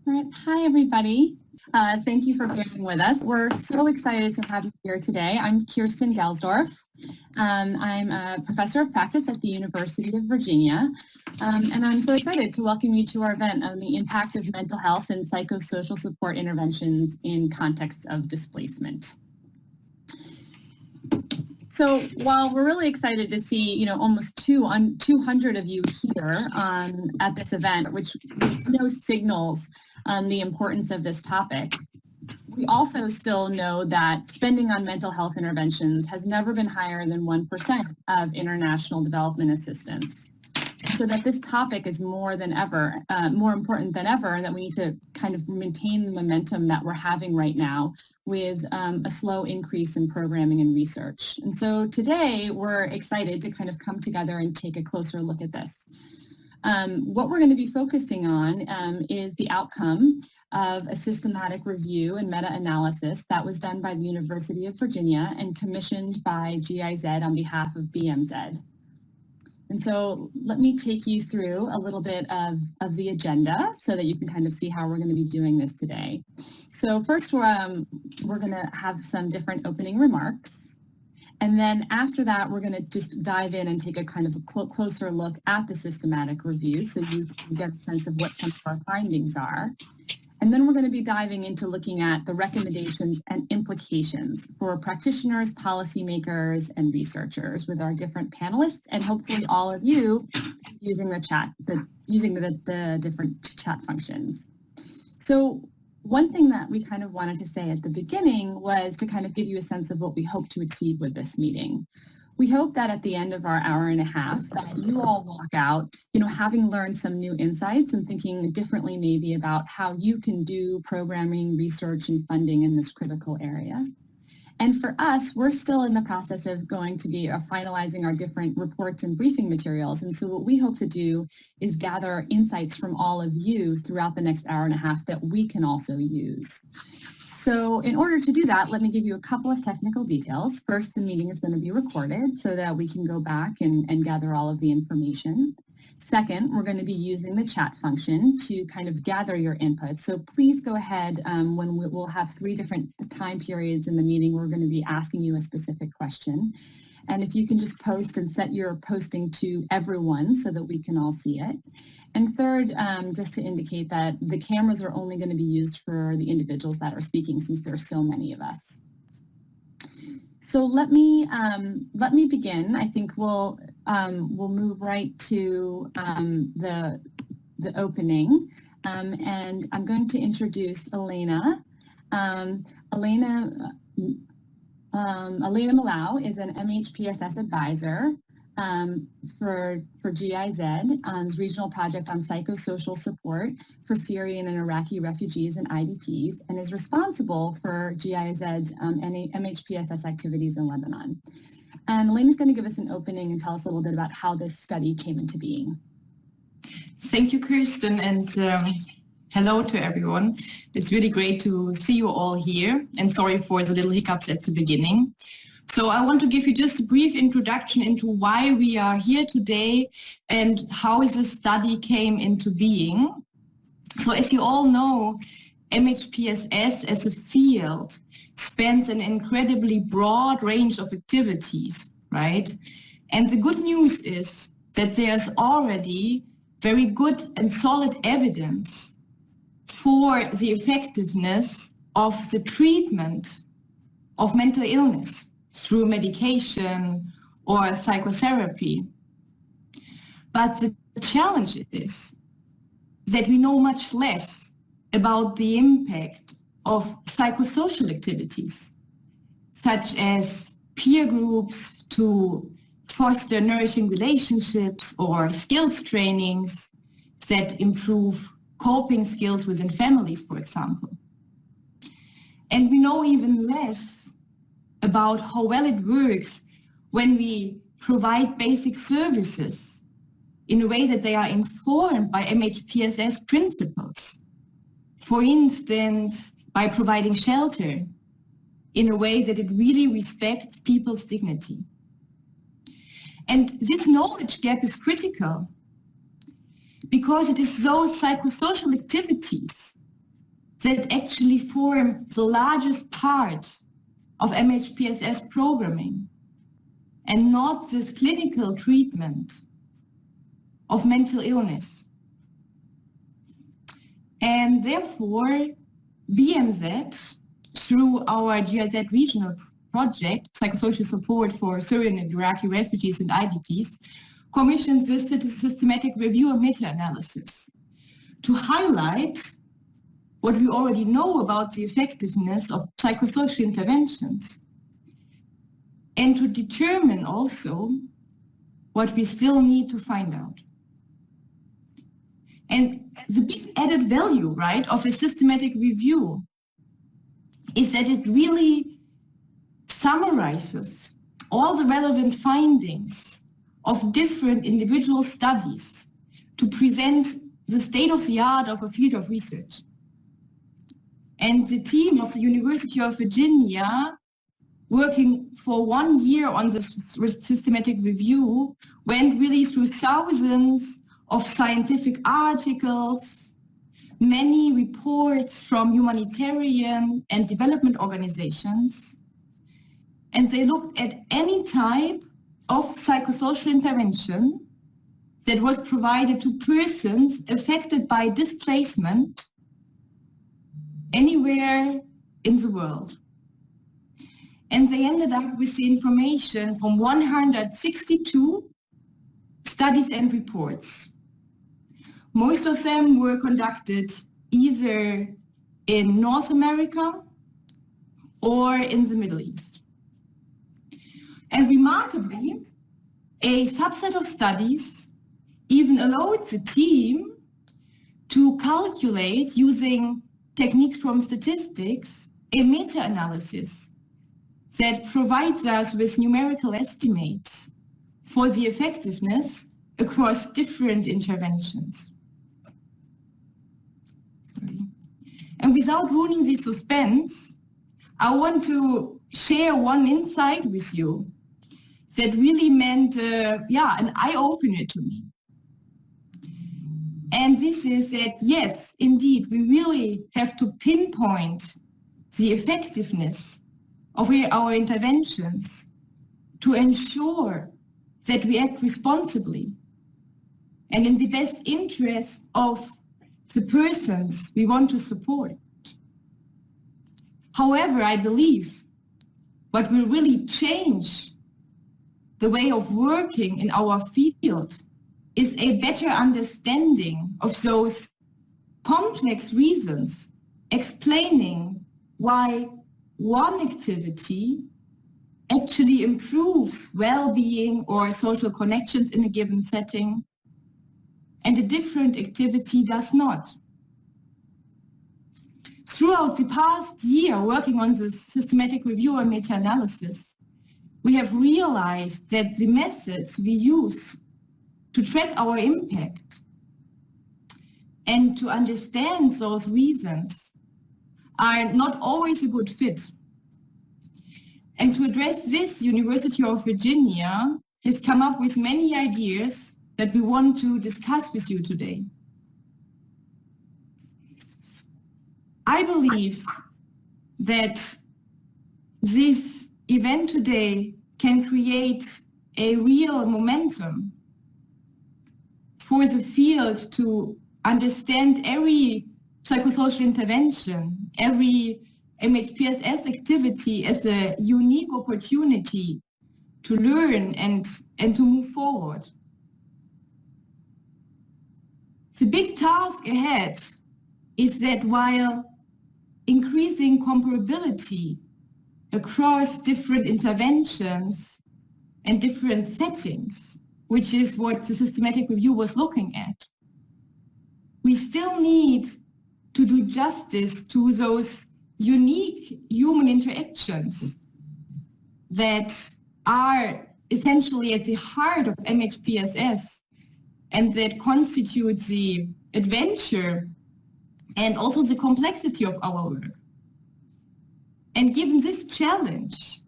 All right. Hi, everybody. Thank you for being with us. We're so excited to have you here today. I'm Kirsten Gelsdorf. I'm a professor of practice at the University of Virginia, and I'm so excited to welcome you to our event on the impact of mental health and psychosocial support interventions in contexts of displacement. So while we're really excited to see, almost 200 of you here at this event, which we know signals the importance of this topic, we also still know that spending on mental health interventions has never been higher than 1% of international development assistance. So that this topic is more important than ever, and that we need to kind of maintain the momentum that we're having right now with a slow increase in programming and research. And so today we're excited to kind of come together and take a closer look at this. What we're going to be focusing on is the outcome of a systematic review and meta-analysis that was done by the University of Virginia and commissioned by GIZ on behalf of BMZ. And so let me take you through a little bit of the agenda so that you can kind of see how we're going to be doing this today. So first, we're going to have some different opening remarks. And then after that, we're going to just dive in and take a kind of a closer look at the systematic review so you can get a sense of what some of our findings are. And then we're going to be diving into looking at the recommendations and implications for practitioners, policymakers, and researchers with our different panelists, and hopefully all of you using the chat, using the different chat functions. So one thing that we kind of wanted to say at the beginning was to kind of give you a sense of what we hope to achieve with this meeting. We hope that at the end of our hour and a half that you all walk out, having learned some new insights and thinking differently maybe about how you can do programming, research, and funding in this critical area. And for us, we're still in the process of going to be finalizing our different reports and briefing materials. And so what we hope to do is gather insights from all of you throughout the next hour and a half that we can also use. So in order to do that, let me give you a couple of technical details. First, the meeting is going to be recorded so that we can go back and gather all of the information. Second, we're going to be using the chat function to kind of gather your input. So please go ahead when we'll have 3 different time periods in the meeting. We're going to be asking you a specific question. And if you can just post and set your posting to everyone so that we can all see it. And third, just to indicate that the cameras are only going to be used for the individuals that are speaking since there are so many of us. So let me begin. I think we'll move right to the opening, and I'm going to introduce Alena. Alena Mehlau is an MHPSS advisor for GIZ's regional project on psychosocial support for Syrian and Iraqi refugees and IDPs, and is responsible for GIZ's MHPSS activities in Lebanon. And Alena's going to give us an opening and tell us a little bit about how this study came into being. Thank you, Kirsten, and hello to everyone. It's really great to see you all here, and sorry for the little hiccups at the beginning. So I want to give you just a brief introduction into why we are here today and how this study came into being. So as you all know, MHPSS as a field spans an incredibly broad range of activities, right? And the good news is that there's already very good and solid evidence for the effectiveness of the treatment of mental illness through medication or psychotherapy. But the challenge is that we know much less about the impact of psychosocial activities, such as peer groups to foster nourishing relationships or skills trainings that improve coping skills within families, for example. And we know even less about how well it works when we provide basic services in a way that they are informed by MHPSS principles. For instance, by providing shelter in a way that it really respects people's dignity. And this knowledge gap is critical because it is those psychosocial activities that actually form the largest part of MHPSS programming, and not this clinical treatment of mental illness. And therefore, BMZ, through our GIZ regional project, Psychosocial Support for Syrian and Iraqi Refugees and IDPs, commissions this systematic review and meta-analysis to highlight what we already know about the effectiveness of psychosocial interventions, and to determine also what we still need to find out. And the big added value, right, of a systematic review is that it really summarizes all the relevant findings of different individual studies to present the state of the art of a field of research. And the team of the University of Virginia, working for 1 year on this systematic review, went really through thousands of scientific articles, many reports from humanitarian and development organizations, and they looked at any type of psychosocial intervention that was provided to persons affected by displacement anywhere in the world. And they ended up with the information from 162 studies and reports. Most of them were conducted either in North America or in the Middle East. And remarkably, a subset of studies even allowed the team to calculate, using techniques from statistics, a meta-analysis that provides us with numerical estimates for the effectiveness across different interventions. And without ruining the suspense, I want to share one insight with you that really meant, an eye-opener to me. And this is that, yes, indeed, we really have to pinpoint the effectiveness of our interventions to ensure that we act responsibly and in the best interest of the persons we want to support. However, I believe what will really change the way of working in our field is a better understanding of those complex reasons explaining why one activity actually improves well-being or social connections in a given setting, and a different activity does not. Throughout the past year, working on this systematic review and meta-analysis, we have realized that the methods we use to track our impact and to understand those reasons are not always a good fit. And to address this, University of Virginia has come up with many ideas that we want to discuss with you today. I believe that this event today can create a real momentum for the field to understand every psychosocial intervention, every MHPSS activity as a unique opportunity to learn and to move forward. The big task ahead is that while increasing comparability across different interventions and different settings, which is what the systematic review was looking at, we still need to do justice to those unique human interactions that are essentially at the heart of MHPSS and that constitute the adventure and also the complexity of our work. And given this challenge,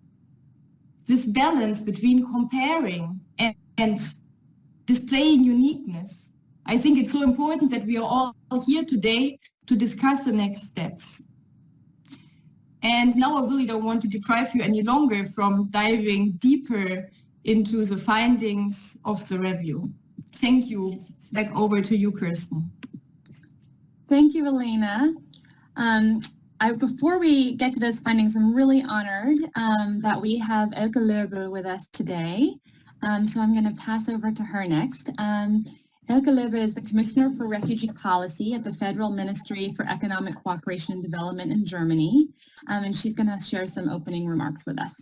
this balance between comparing and displaying uniqueness, I think it's so important that we are all here today to discuss the next steps. And now I really don't want to deprive you any longer from diving deeper into the findings of the review. Thank you. Back over to you, Kirsten. Thank you, Alena. Before we get to those findings, I'm really honored that we have Elke Löbel with us today. So I'm going to pass over to her next. Elke Löbel is the Commissioner for Refugee Policy at the Federal Ministry for Economic Cooperation and Development in Germany, and she's going to share some opening remarks with us.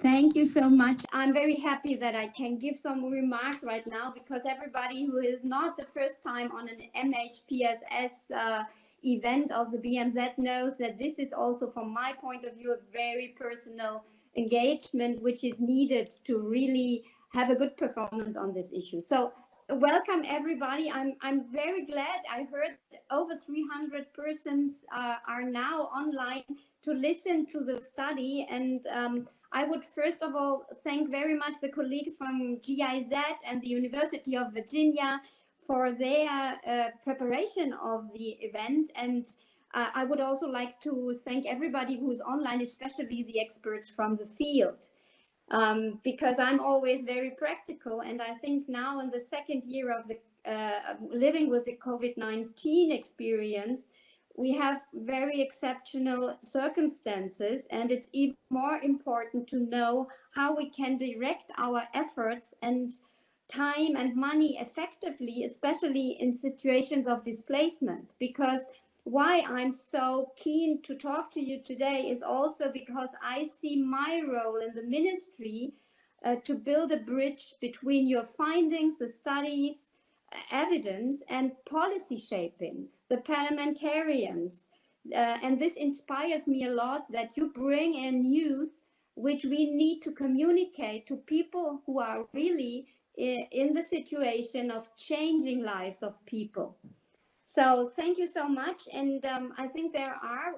Thank you so much. I'm very happy that I can give some remarks right now, because everybody who is not the first time on an MHPSS event of the BMZ knows that this is also, from my point of view, a very personal engagement which is needed to really have a good performance on this issue. So welcome everybody. I'm very glad. I heard over 300 persons are now online to listen to the study, and I would first of all thank very much the colleagues from GIZ and the University of Virginia for their preparation of the event, and I would also like to thank everybody who's online, especially the experts from the field. Because I'm always very practical, and I think now in the second year of the living with the COVID-19 experience, we have very exceptional circumstances, and it's even more important to know how we can direct our efforts and time and money effectively, especially in situations of displacement. Because why I'm so keen to talk to you today is also because I see my role in the ministry to build a bridge between your findings, the studies, evidence, and policy shaping, the parliamentarians. And this inspires me a lot, that you bring in news which we need to communicate to people who are really in the situation of changing lives of people. So thank you so much. And I think there are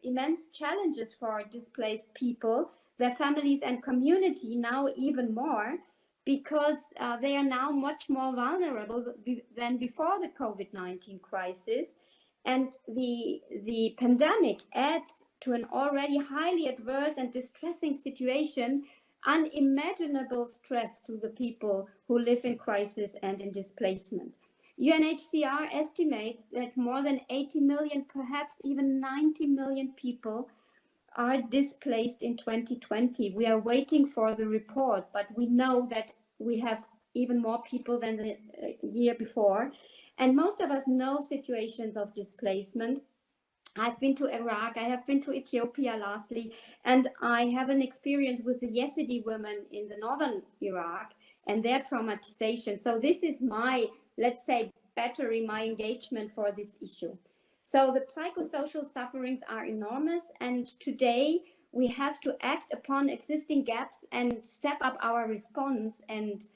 immense challenges for displaced people, their families and community, now even more, because they are now much more vulnerable than before the COVID-19 crisis. And the pandemic adds to an already highly adverse and distressing situation, unimaginable stress to the people who live in crisis and in displacement. UNHCR estimates that more than 80 million, perhaps even 90 million people are displaced in 2020. We are waiting for the report, but we know that we have even more people than the year before. And most of us know situations of displacement. I've been to Iraq, I have been to Ethiopia lastly, and I have an experience with the Yazidi women in the northern Iraq and their traumatization. So this is my, let's say, battery, my engagement for this issue. So the psychosocial sufferings are enormous, and today we have to act upon existing gaps and step up our response and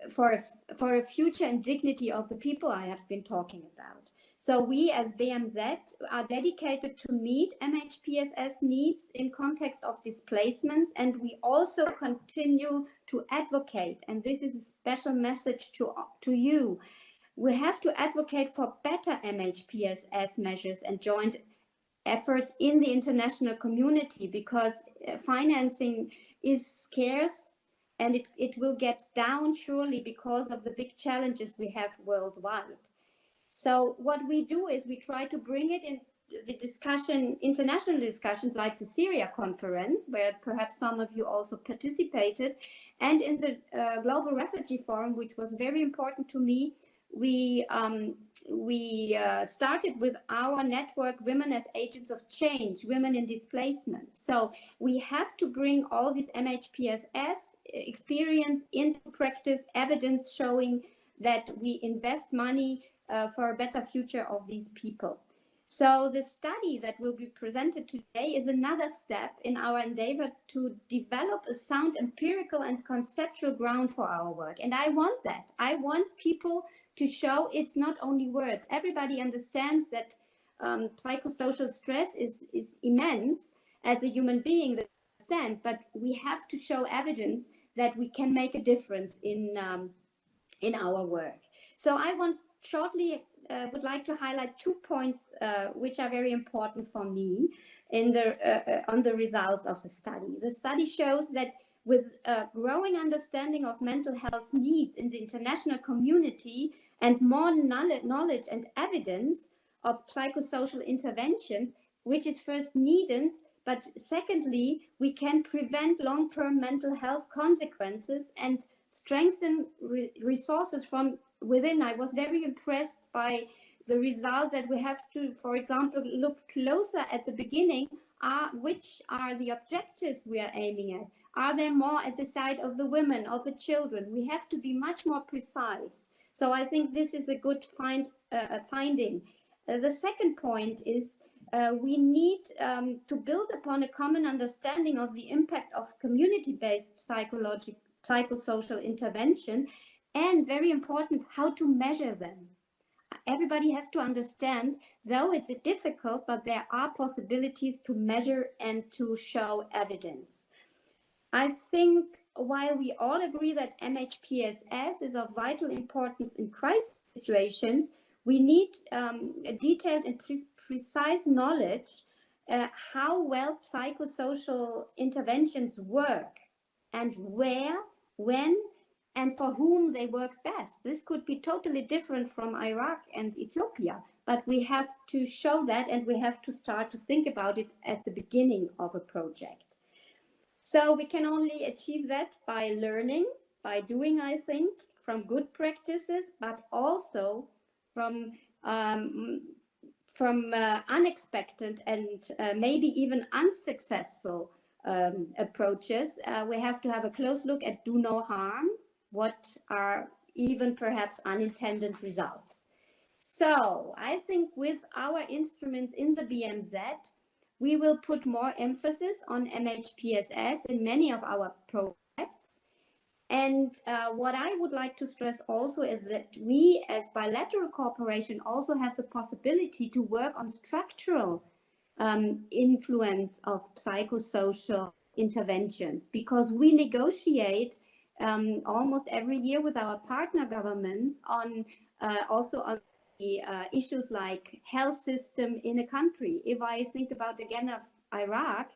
for a future and dignity of the people I have been talking about. So we as BMZ are dedicated to meet MHPSS needs in context of displacements, and we also continue to advocate, and this is a special message to you. We have to advocate for better MHPSS measures and joint efforts in the international community, because financing is scarce, and it will get down surely because of the big challenges we have worldwide. So what we do is we try to bring it in the discussion, international discussions like the Syria conference, where perhaps some of you also participated, and in the Global Refugee Forum, which was very important to me. We started with our network, Women as Agents of Change, Women in Displacement. So we have to bring all this MHPSS experience into practice, evidence showing that we invest money for a better future of these people. So the study that will be presented today is another step in our endeavor to develop a sound empirical and conceptual ground for our work. And I want that. I want people to show it's not only words. Everybody understands that psychosocial stress is immense as a human being, that understand, but we have to show evidence that we can make a difference in in our work. So I would like to highlight 2 points which are very important for me in on the results of the study. The study shows that with a growing understanding of mental health needs in the international community and more knowledge and evidence of psychosocial interventions, which is first needed, but secondly, we can prevent long-term mental health consequences and strengthen resources from within. I was very impressed by the result that we have to, for example, look closer at the beginning. Which are the objectives we are aiming at? Are they more at the side of the women, of the children? We have to be much more precise. So I think this is a good finding. The second point is we need to build upon a common understanding of the impact of community-based psychosocial intervention, and very important, how to measure them. Everybody has to understand, though it's difficult, but there are possibilities to measure and to show evidence. I think while we all agree that MHPSS is of vital importance in crisis situations, we need detailed and precise knowledge how well psychosocial interventions work and where, when, and for whom they work best. This could be totally different from Iraq and Ethiopia, but we have to show that, and we have to start to think about it at the beginning of a project. So we can only achieve that by learning, by doing, I think, from good practices, but also from unexpected and maybe even unsuccessful approaches. We have to have a close look at do no harm, what are even perhaps unintended results. So I think with our instruments in the BMZ, we will put more emphasis on MHPSS in many of our projects. And what I would like to stress also is that we as bilateral cooperation also have the possibility to work on structural influence of psychosocial interventions, because we negotiate almost every year with our partner governments on also on the issues like health system in a country. If I think about again of Iraq,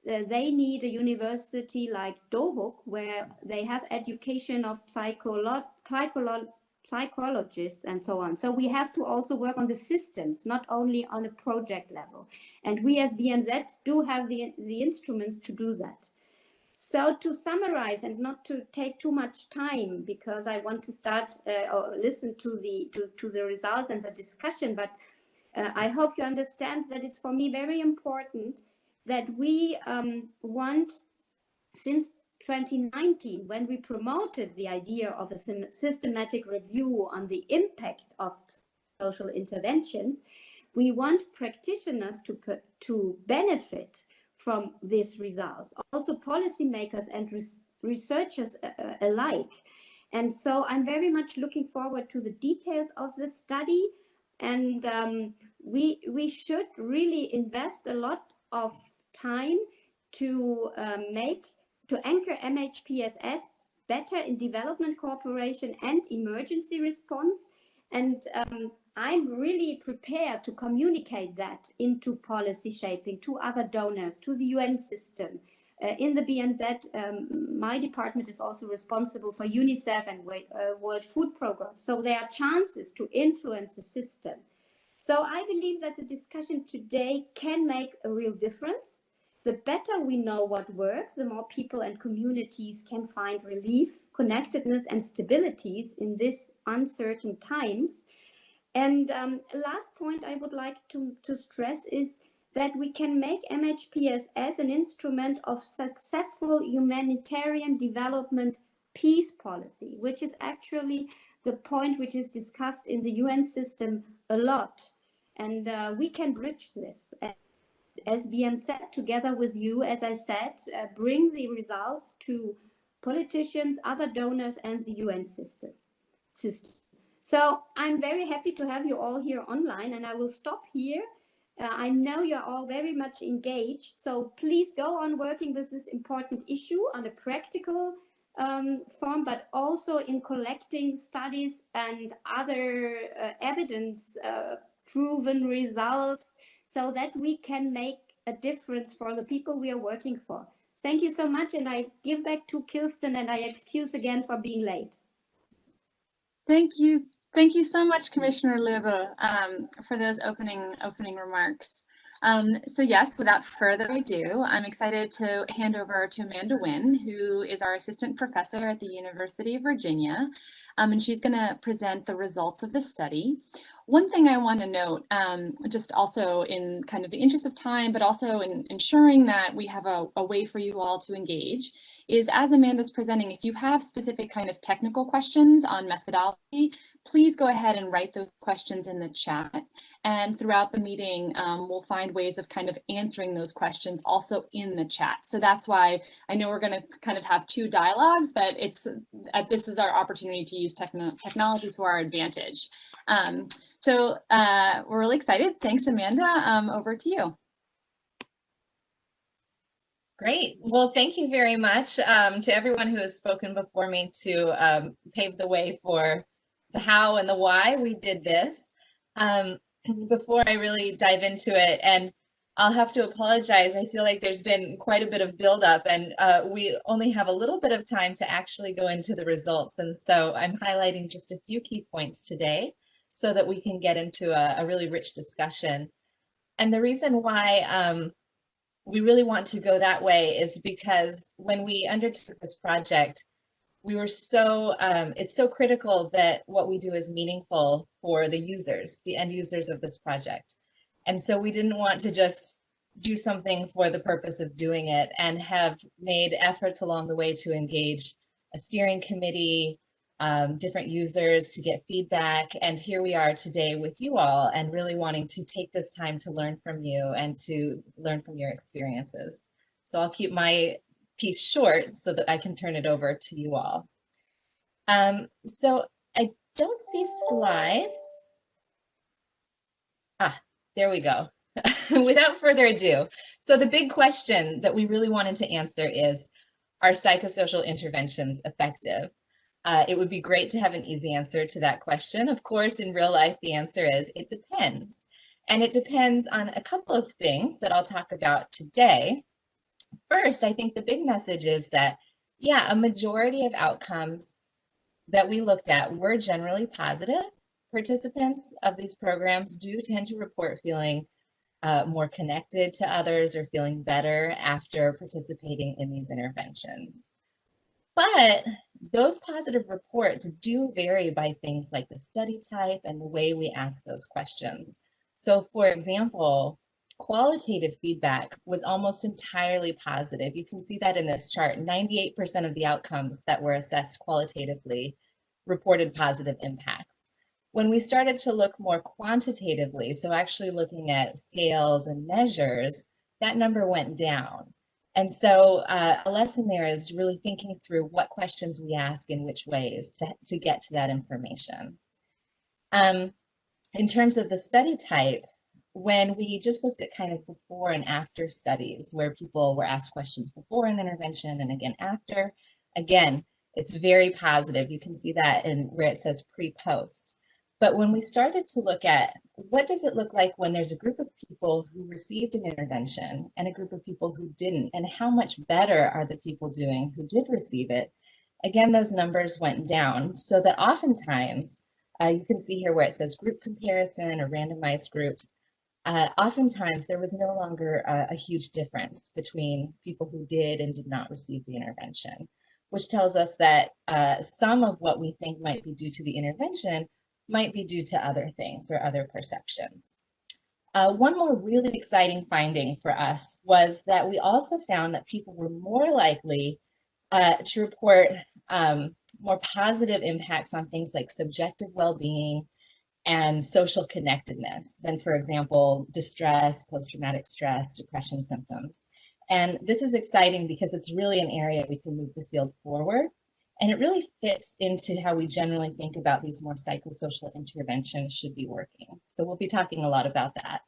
they need a university like Dohuk where they have education of psychologists and so on. So we have to also work on the systems, not only on a project level. And we as BMZ do have the instruments to do that. So to summarize and not to take too much time, because I want to start or listen to the results and the discussion, but I hope you understand that it's for me very important that we want, since 2019, when we promoted the idea of a systematic review on the impact of social interventions, we want practitioners to benefit from these results, also policymakers and researchers alike. And so I'm very much looking forward to the details of the study, and we should really invest a lot of time to anchor MHPSS better in development cooperation and emergency response. And I'm really prepared to communicate that into policy shaping to other donors, to the UN system. In the BMZ, my department is also responsible for UNICEF and World Food Programme. So there are chances to influence the system. So I believe that the discussion today can make a real difference. The better we know what works, the more people and communities can find relief, connectedness, and stabilities in these uncertain times. And last point I would like to stress is that we can make MHPSS an instrument of successful humanitarian development peace policy, which is actually the point which is discussed in the UN system a lot. And we can bridge this. As BMZ, together with you, as I said, bring the results to politicians, other donors, and the UN system. So I'm very happy to have you all here online, and I will stop here. I know you're all very much engaged, so please go on working with this important issue on a practical form, but also in collecting studies and other evidence proven results so that we can make a difference for the people we are working for. Thank you so much, and I give back to Kirsten, and I excuse again for being late. Thank you. Thank you so much, Commissioner Löbel, for those opening remarks. So yes, without further ado, I'm excited to hand over to Amanda Nguyen, who is our assistant professor at the University of Virginia, and she's going to present the results of the study. One thing I want to note, just also in kind of the interest of time, but also in ensuring that we have a way for you all to engage, is as Amanda's presenting, if you have specific kind of technical questions on methodology, please go ahead and write those questions in the chat. And throughout the meeting, we'll find ways of kind of answering those questions also in the chat. So that's why I know we're going to kind of have two dialogues, but this is our opportunity to use technology to our advantage. So we're really excited. Thanks, Amanda. Over to you. Great. Well, thank you very much to everyone who has spoken before me to pave the way for the how and the why we did this. Before I really dive into it, and I'll have to apologize, I feel like there's been quite a bit of buildup, and we only have a little bit of time to actually go into the results. And so I'm highlighting just a few key points today so that we can get into a really rich discussion. And the reason why we really want to go that way is because when we undertook this project, we were so, it's so critical that what we do is meaningful for the users, the end users of this project. And so we didn't want to just do something for the purpose of doing it, and have made efforts along the way to engage a steering committee, different users to get feedback. And here we are today with you all, and really wanting to take this time to learn from you and to learn from your experiences. So I'll keep my piece short so that I can turn it over to you all. So I don't see slides. There we go. Without further ado, so the big question that we really wanted to answer is, are psychosocial interventions effective? It would be great to have an easy answer to that question. Of course, in real life, the answer is it depends. And it depends on a couple of things that I'll talk about today. First, I think the big message is that, yeah, a majority of outcomes that we looked at were generally positive. Participants of these programs do tend to report feeling more connected to others or feeling better after participating in these interventions. But those positive reports do vary by things like the study type and the way we ask those questions. So for example, qualitative feedback was almost entirely positive. You can see that in this chart. 98% of the outcomes that were assessed qualitatively reported positive impacts. When we started to look more quantitatively, so actually looking at scales and measures, that number went down. And so a lesson there is really thinking through what questions we ask in which ways to get to that information. In terms of the study type, when we just looked at kind of before and after studies where people were asked questions before an intervention and again after, again, it's very positive. You can see that in where it says pre-post. But when we started to look at what does it look like when there's a group of people who received an intervention and a group of people who didn't, and how much better are the people doing who did receive it, again, those numbers went down. So that oftentimes, you can see here where it says group comparison or randomized groups, oftentimes there was no longer a huge difference between people who did and did not receive the intervention, which tells us that some of what we think might be due to the intervention might be due to other things or other perceptions. One more really exciting finding for us was that we also found that people were more likely to report more positive impacts on things like subjective well-being and social connectedness than, for example, distress, post-traumatic stress, depression symptoms. And this is exciting because it's really an area we can move the field forward. And it really fits into how we generally think about these more psychosocial interventions should be working. So we'll be talking a lot about that.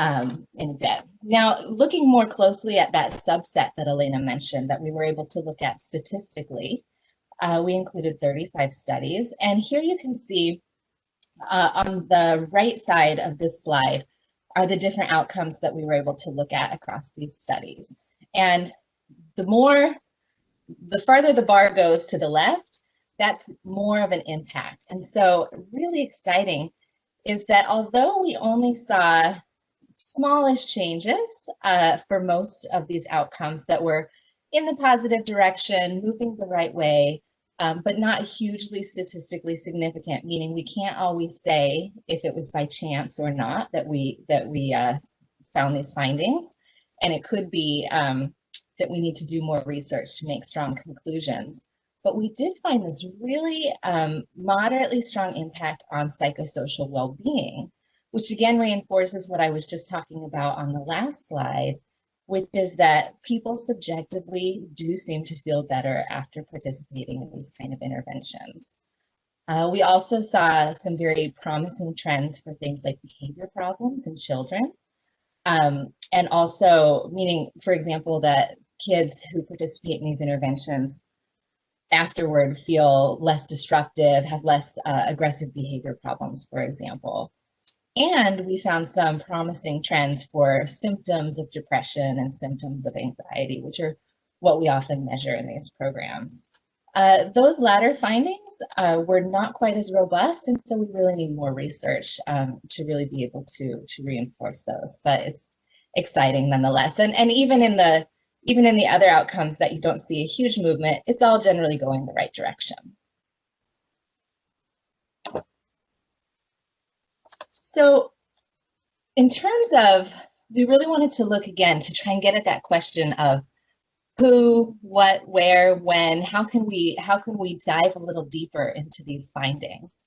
in a bit. Now, looking more closely at that subset that Alena mentioned that we were able to look at statistically, we included 35 studies. And here you can see on the right side of this slide are the different outcomes that we were able to look at across these studies. And the farther the bar goes to the left, that's more of an impact. And so really exciting is that although we only saw smallish changes for most of these outcomes that were in the positive direction, moving the right way, but not hugely statistically significant, meaning we can't always say if it was by chance or not that we found these findings. And it could be that we need to do more research to make strong conclusions. But we did find this really moderately strong impact on psychosocial well-being, which again reinforces what I was just talking about on the last slide, which is that people subjectively do seem to feel better after participating in these kind of interventions. We also saw some very promising trends for things like behavior problems in children. And also meaning, for example, that kids who participate in these interventions afterward feel less disruptive, have less aggressive behavior problems, for example. And we found some promising trends for symptoms of depression and symptoms of anxiety, which are what we often measure in these programs. Those latter findings were not quite as robust, and so we really need more research to really be able to reinforce those. But it's exciting nonetheless. And even in the other outcomes that you don't see a huge movement, it's all generally going the right direction. So in terms of, we really wanted to look again to try and get at that question of who, what, where, when, how can we dive a little deeper into these findings?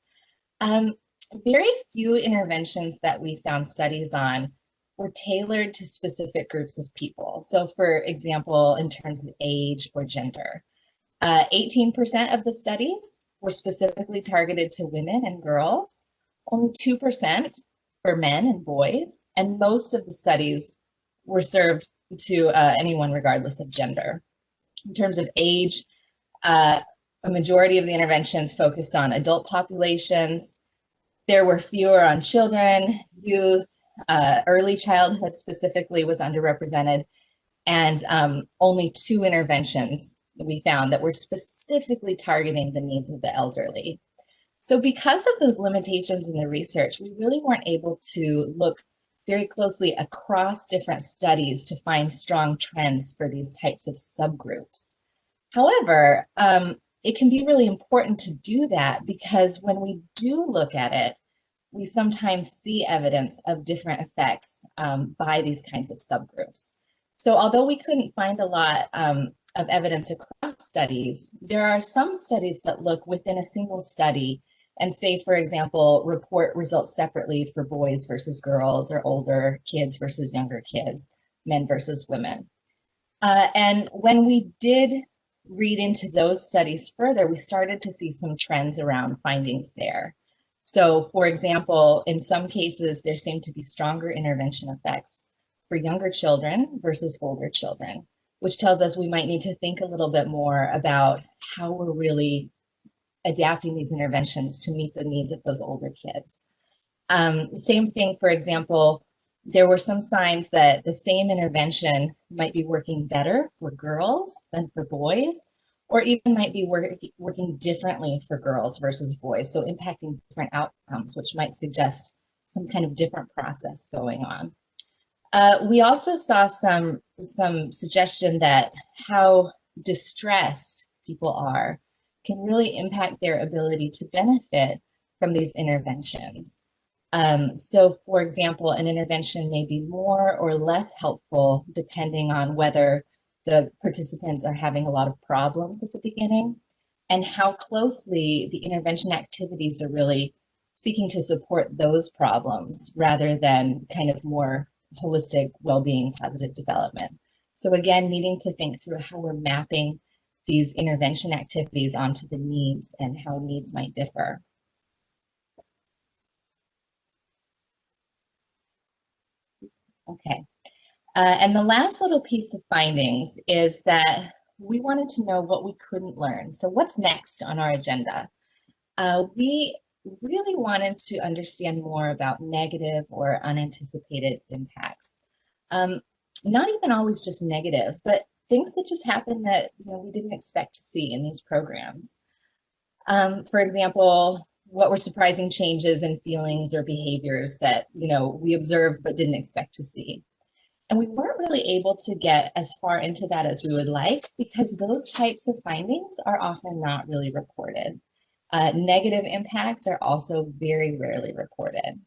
Very few interventions that we found studies on were tailored to specific groups of people. So for example, in terms of age or gender, 18% of the studies were specifically targeted to women and girls, only 2% for men and boys, and most of the studies were served to anyone regardless of gender. In terms of age, a majority of the interventions focused on adult populations. There were fewer on children, youth, early childhood specifically was underrepresented, and only 2 interventions that we found that were specifically targeting the needs of the elderly. So because of those limitations in the research, we really weren't able to look very closely across different studies to find strong trends for these types of subgroups. However, it can be really important to do that because when we do look at it, we sometimes see evidence of different effects by these kinds of subgroups. So although we couldn't find a lot of evidence across studies, there are some studies that look within a single study and say, for example, report results separately for boys versus girls or older kids versus younger kids, men versus women. And when we did read into those studies further, we started to see some trends around findings there. So for example, in some cases, there seemed to be stronger intervention effects for younger children versus older children, which tells us we might need to think a little bit more about how we're really adapting these interventions to meet the needs of those older kids. Same thing, for example, there were some signs that the same intervention might be working better for girls than for boys, or even might be working differently for girls versus boys, so impacting different outcomes, which might suggest some kind of different process going on. We also saw some suggestion that how distressed people are can really impact their ability to benefit from these interventions. So for example, an intervention may be more or less helpful depending on whether the participants are having a lot of problems at the beginning and how closely the intervention activities are really seeking to support those problems rather than kind of more holistic well-being, positive development. So again, needing to think through how we're mapping these intervention activities onto the needs and how needs might differ. Okay. And the last little piece of findings is that we wanted to know what we couldn't learn. So what's next on our agenda? We really wanted to understand more about negative or unanticipated impacts. Not even always just negative, but things that just happen that we didn't expect to see in these programs. For example, what were surprising changes in feelings or behaviors that we observed but didn't expect to see. And we weren't really able to get as far into that as we would like because those types of findings are often not really reported. Negative impacts are also very rarely reported.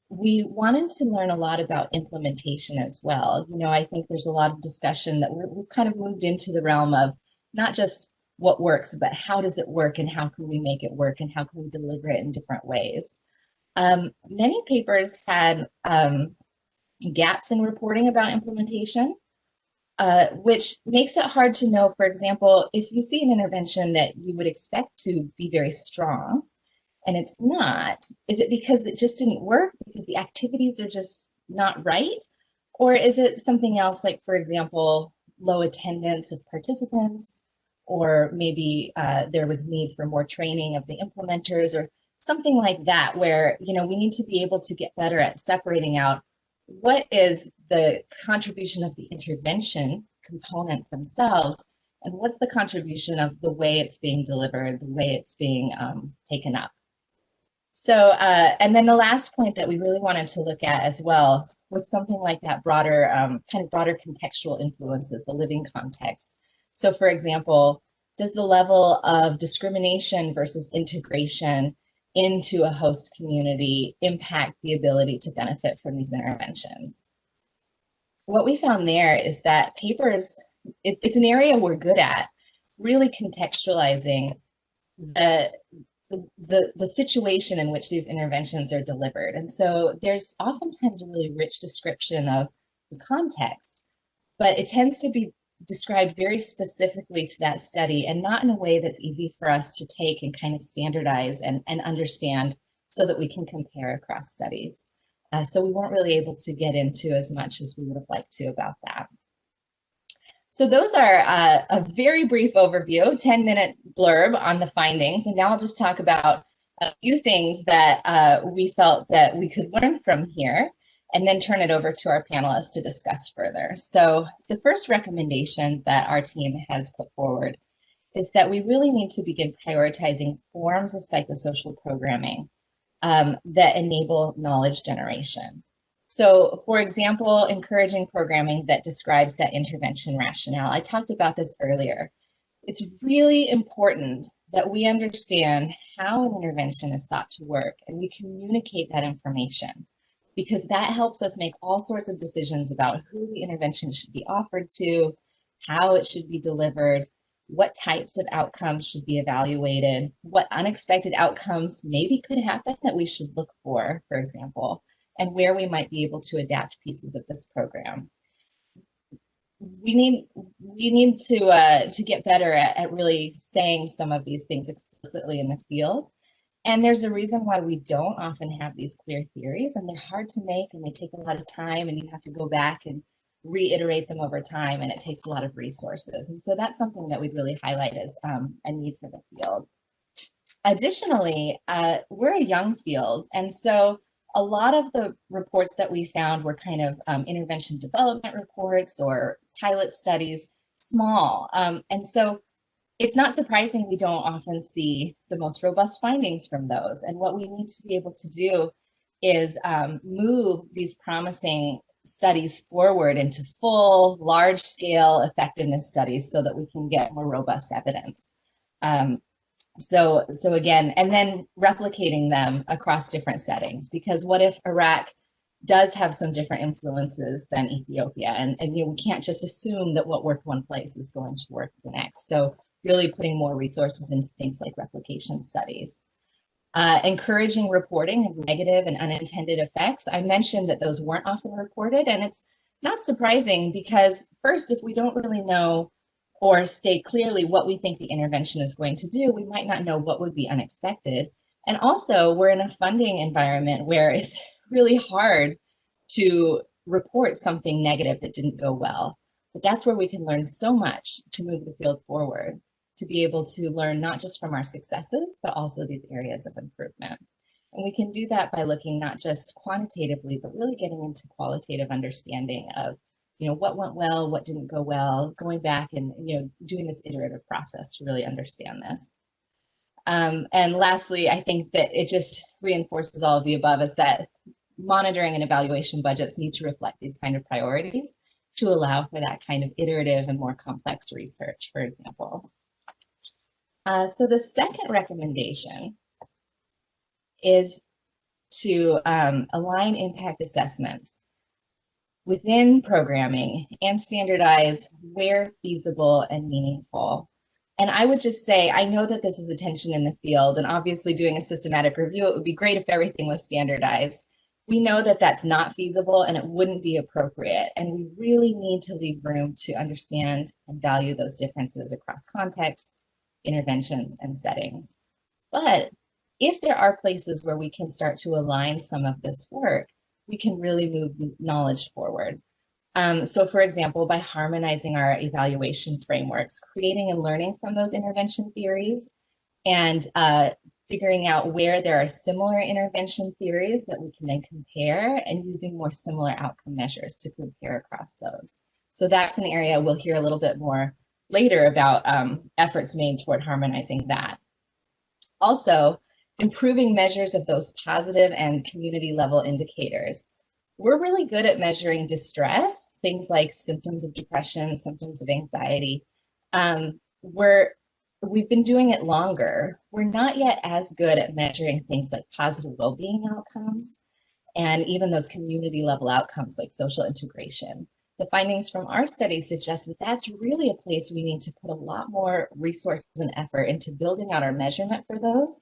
We wanted to learn a lot about implementation as well. I think there's a lot of discussion that we've kind of moved into the realm of not just what works, but how does it work and how can we make it work and how can we deliver it in different ways. Many papers had gaps in reporting about implementation, which makes it hard to know, for example, if you see an intervention that you would expect to be very strong and it's not, is it because it just didn't work because the activities are just not right? Or is it something else like, for example, low attendance of participants, or maybe there was need for more training of the implementers or something like that, where we need to be able to get better at separating out what is the contribution of the intervention components themselves, and what's the contribution of the way it's being delivered, the way it's being taken up. So, and then the last point that we really wanted to look at as well was something like that broader, kind of broader contextual influences, the living context. So for example, does the level of discrimination versus integration into a host community impact the ability to benefit from these interventions? What we found there is that papers, it's an area we're good at, really contextualizing the situation in which these interventions are delivered. And so there's oftentimes a really rich description of the context, but it tends to be described very specifically to that study and not in a way that's easy for us to take and kind of standardize and understand so that we can compare across studies. So we weren't really able to get into as much as we would have liked to about that. So those are a very brief overview, 10-minute blurb on the findings. And now I'll just talk about a few things that we felt that we could learn from here, and then turn it over to our panelists to discuss further. So the first recommendation that our team has put forward is that we really need to begin prioritizing forms of psychosocial programming that enable knowledge generation. So for example, encouraging programming that describes that intervention rationale. I talked about this earlier. It's really important that we understand how an intervention is thought to work and we communicate that information, because that helps us make all sorts of decisions about who the intervention should be offered to, how it should be delivered, what types of outcomes should be evaluated, what unexpected outcomes maybe could happen that we should look for example, and where we might be able to adapt pieces of this program. We need to get better at really saying some of these things explicitly in the field. And there's a reason why we don't often have these clear theories, and they're hard to make and they take a lot of time, and you have to go back and reiterate them over time, and it takes a lot of resources. And so that's something that we'd really highlight as a need for the field. Additionally, we're a young field, and so a lot of the reports that we found were kind of intervention development reports or pilot studies, small. And so it's not surprising we don't often see the most robust findings from those. And what we need to be able to do is move these promising studies forward into full, large-scale effectiveness studies so that we can get more robust evidence. So again, and then replicating them across different settings, because what if Iraq does have some different influences than Ethiopia, and we can't just assume that what worked one place is going to work the next. So really putting more resources into things like replication studies. Encouraging reporting of negative and unintended effects. I mentioned that those weren't often reported, and it's not surprising because first, if we don't really know or state clearly what we think the intervention is going to do, we might not know what would be unexpected. And also, we're in a funding environment where it's really hard to report something negative that didn't go well. But that's where we can learn so much to move the field forward, to be able to learn not just from our successes, but also these areas of improvement. And we can do that by looking not just quantitatively, but really getting into qualitative understanding of, what went well, what didn't go well, going back and, doing this iterative process to really understand this. And lastly, I think that it just reinforces all of the above, is that monitoring and evaluation budgets need to reflect these kind of priorities to allow for that kind of iterative and more complex research, for example. So the second recommendation is to align impact assessments within programming and standardize where feasible and meaningful. And I would just say, I know that this is a tension in the field, and obviously doing a systematic review, it would be great if everything was standardized. We know that that's not feasible and it wouldn't be appropriate. And we really need to leave room to understand and value those differences across contexts, interventions, and settings. But if there are places where we can start to align some of this work, we can really move knowledge forward. So for example, by harmonizing our evaluation frameworks, creating and learning from those intervention theories, and figuring out where there are similar intervention theories that we can then compare, and using more similar outcome measures to compare across those. So that's an area we'll hear a little bit more later about efforts made toward harmonizing that. Also, improving measures of those positive and community level indicators. We're really good at measuring distress, things like symptoms of depression, symptoms of anxiety. We've been doing it longer. We're not yet as good at measuring things like positive well-being outcomes, and even those community level outcomes like social integration. The findings from our study suggest that that's really a place we need to put a lot more resources and effort into building out our measurement for those,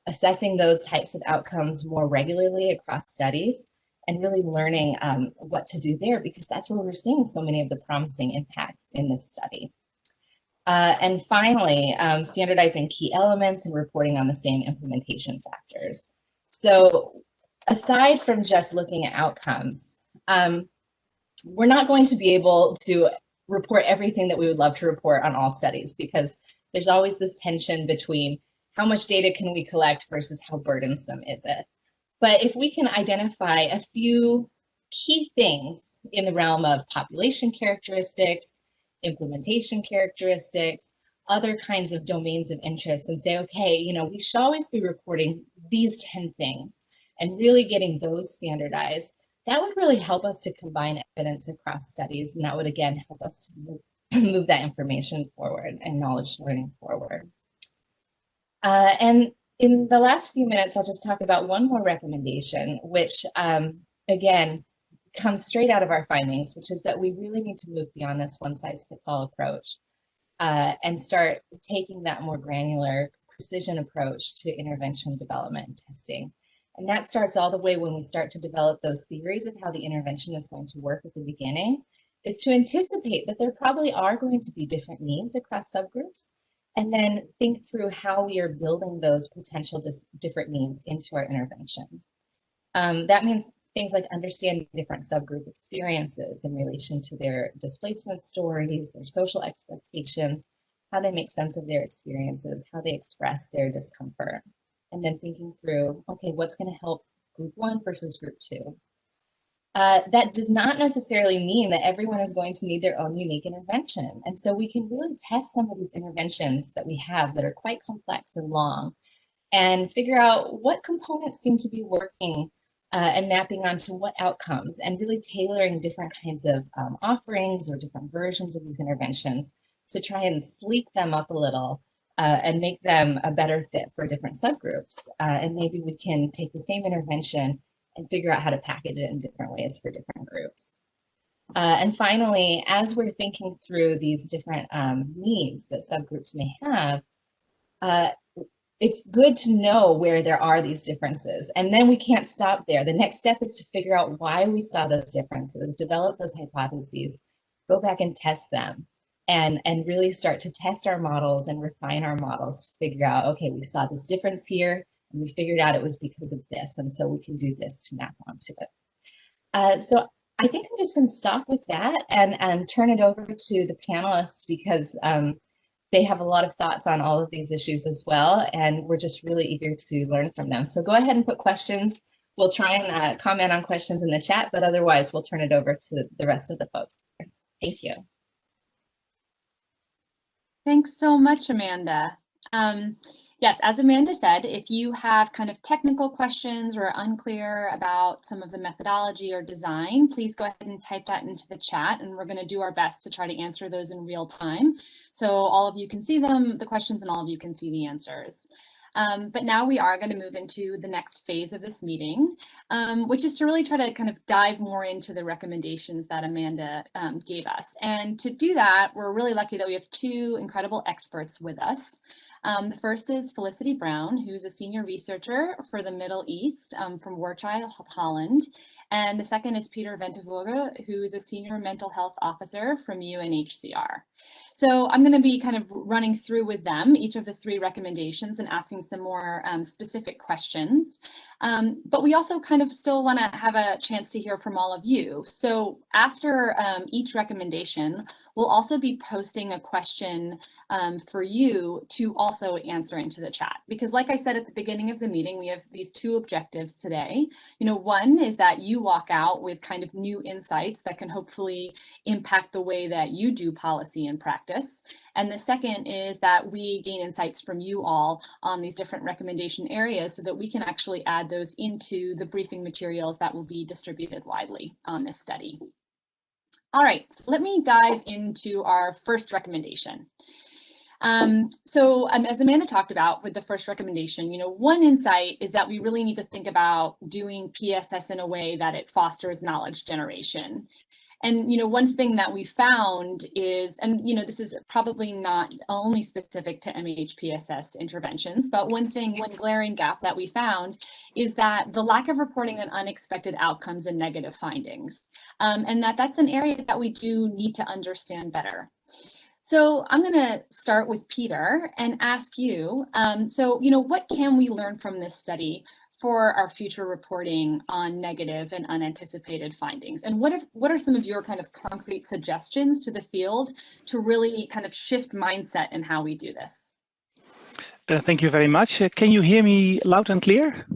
assessing those types of outcomes more regularly across studies, and really learning what to do there, because that's where we're seeing so many of the promising impacts in this study. And finally, standardizing key elements and reporting on the same implementation factors. So aside from just looking at outcomes, we're not going to be able to report everything that we would love to report on all studies, because there's always this tension between how much data can we collect versus how burdensome is it. But if we can identify a few key things in the realm of population characteristics, implementation characteristics, other kinds of domains of interest, and say, okay, we should always be reporting these 10 things and really getting those standardized, that would really help us to combine evidence across studies. And that would, again, help us to move that information forward and knowledge learning forward. And in the last few minutes, I'll just talk about one more recommendation, which, again, comes straight out of our findings, which is that we really need to move beyond this one-size-fits-all approach and start taking that more granular precision approach to intervention development and testing. And that starts all the way when we start to develop those theories of how the intervention is going to work at the beginning, is to anticipate that there probably are going to be different needs across subgroups, and then think through how we are building those potential different needs into our intervention. That means things like understanding different subgroup experiences in relation to their displacement stories, their social expectations, how they make sense of their experiences, how they express their discomfort, and then thinking through, okay, what's going to help group 1 versus group 2? That does not necessarily mean that everyone is going to need their own unique intervention. And so we can really test some of these interventions that we have that are quite complex and long, and figure out what components seem to be working and mapping onto what outcomes, and really tailoring different kinds of offerings or different versions of these interventions to try and sleek them up a little and make them a better fit for different subgroups. And maybe we can take the same intervention and figure out how to package it in different ways for different groups. And finally, as we're thinking through these different needs that subgroups may have, it's good to know where there are these differences. And then we can't stop there. The next step is to figure out why we saw those differences, develop those hypotheses, go back and test them, and really start to test our models and refine our models to figure out, okay, we saw this difference here, and we figured out it was because of this, and so we can do this to map onto it. So I think I'm just going to stop with that and turn it over to the panelists because they have a lot of thoughts on all of these issues as well, and we're just really eager to learn from them. So go ahead and put questions. We'll try and comment on questions in the chat, but otherwise we'll turn it over to the rest of the folks. Thank you. Thanks so much, Amanda. Yes, as Amanda said, if you have kind of technical questions or unclear about some of the methodology or design, please go ahead and type that into the chat, and we're going to do our best to try to answer those in real time. So all of you can see them, the questions, and all of you can see the answers. But now we are going to move into the next phase of this meeting, which is to really try to kind of dive more into the recommendations that Amanda gave us. And to do that, we're really lucky that we have two incredible experts with us. The first is Felicity Brown, who's a senior researcher for the Middle East from War Child Holland. And the second is Peter Ventevogel, who is a senior mental health officer from UNHCR. So I'm going to be kind of running through with them each of the three recommendations and asking some more specific questions. But we also kind of still want to have a chance to hear from all of you. So after each recommendation, we'll also be posting a question for you to also answer into the chat. Because like I said at the beginning of the meeting, we have these two objectives today. You know, one is that you walk out with kind of new insights that can hopefully impact the way that you do policy and practice. And the second is that we gain insights from you all on these different recommendation areas so that we can actually add those into the briefing materials that will be distributed widely on this study. All right, so let me dive into our first recommendation. As Amanda talked about with the first recommendation, you know, one insight is that we really need to think about doing PSS in a way that it fosters knowledge generation. And, you know, one thing that we found is, and, you know, this is probably not only specific to MHPSS interventions, but one glaring gap that we found is that the lack of reporting on unexpected outcomes and negative findings, and that's an area that we do need to understand better. So I'm going to start with Peter and ask you, so, you know, what can we learn from this study for our future reporting on negative and unanticipated findings? And what are some of your kind of concrete suggestions to the field to really kind of shift mindset in how we do this? Thank you very much. Can you hear me loud and clear?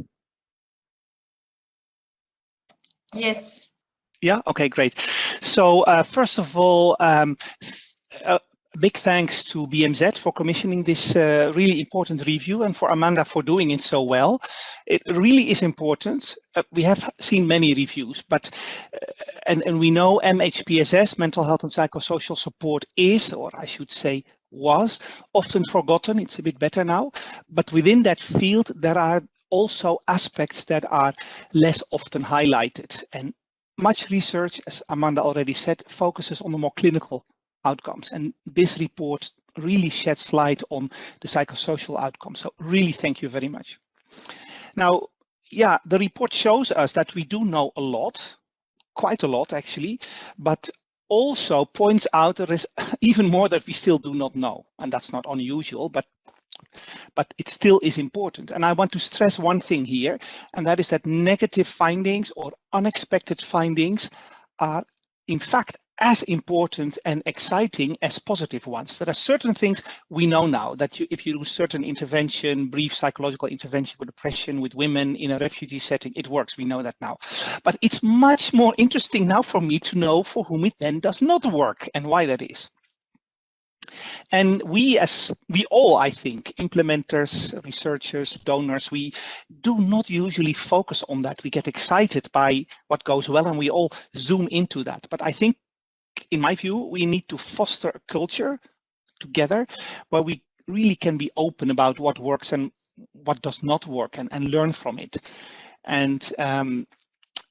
Yes. Yeah, okay, great. So first of all, big thanks to BMZ for commissioning this really important review and for Amanda for doing it so well. It really is important. We have seen many reviews, but and we know MHPSS, mental health and psychosocial support, is, or I should say was, often forgotten. It's a bit better now, but within that field there are also aspects that are less often highlighted. And much research, as Amanda already said, focuses on the more clinical outcomes, and this report really sheds light on the psychosocial outcomes. So really thank you very much. Now, yeah, the report shows us that we do know a lot, quite a lot actually, but also points out there is even more that we still do not know, and that's not unusual, but it still is important. And I want to stress one thing here, and that is that negative findings or unexpected findings are in fact as important and exciting as positive ones. There are certain things we know now that if you do certain intervention, brief psychological intervention for depression with women in a refugee setting, it works. We know that now. But it's much more interesting now for me to know for whom it then does not work and why that is. And we all, I think, implementers, researchers, donors, we do not usually focus on that. We get excited by what goes well and we all zoom into that. But I think, in my view, we need to foster a culture together where we really can be open about what works and what does not work and learn from it. And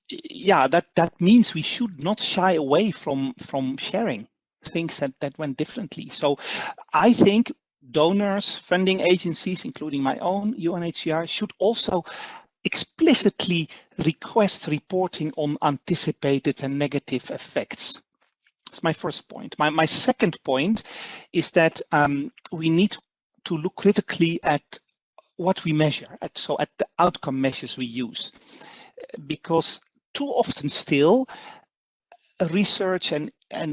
yeah, that means we should not shy away from sharing things that went differently. So I think donors, funding agencies, including my own UNHCR, should also explicitly request reporting on anticipated and negative effects. That's my first point. My second point is that we need to look critically at what we measure, at the outcome measures we use, because too often still, research and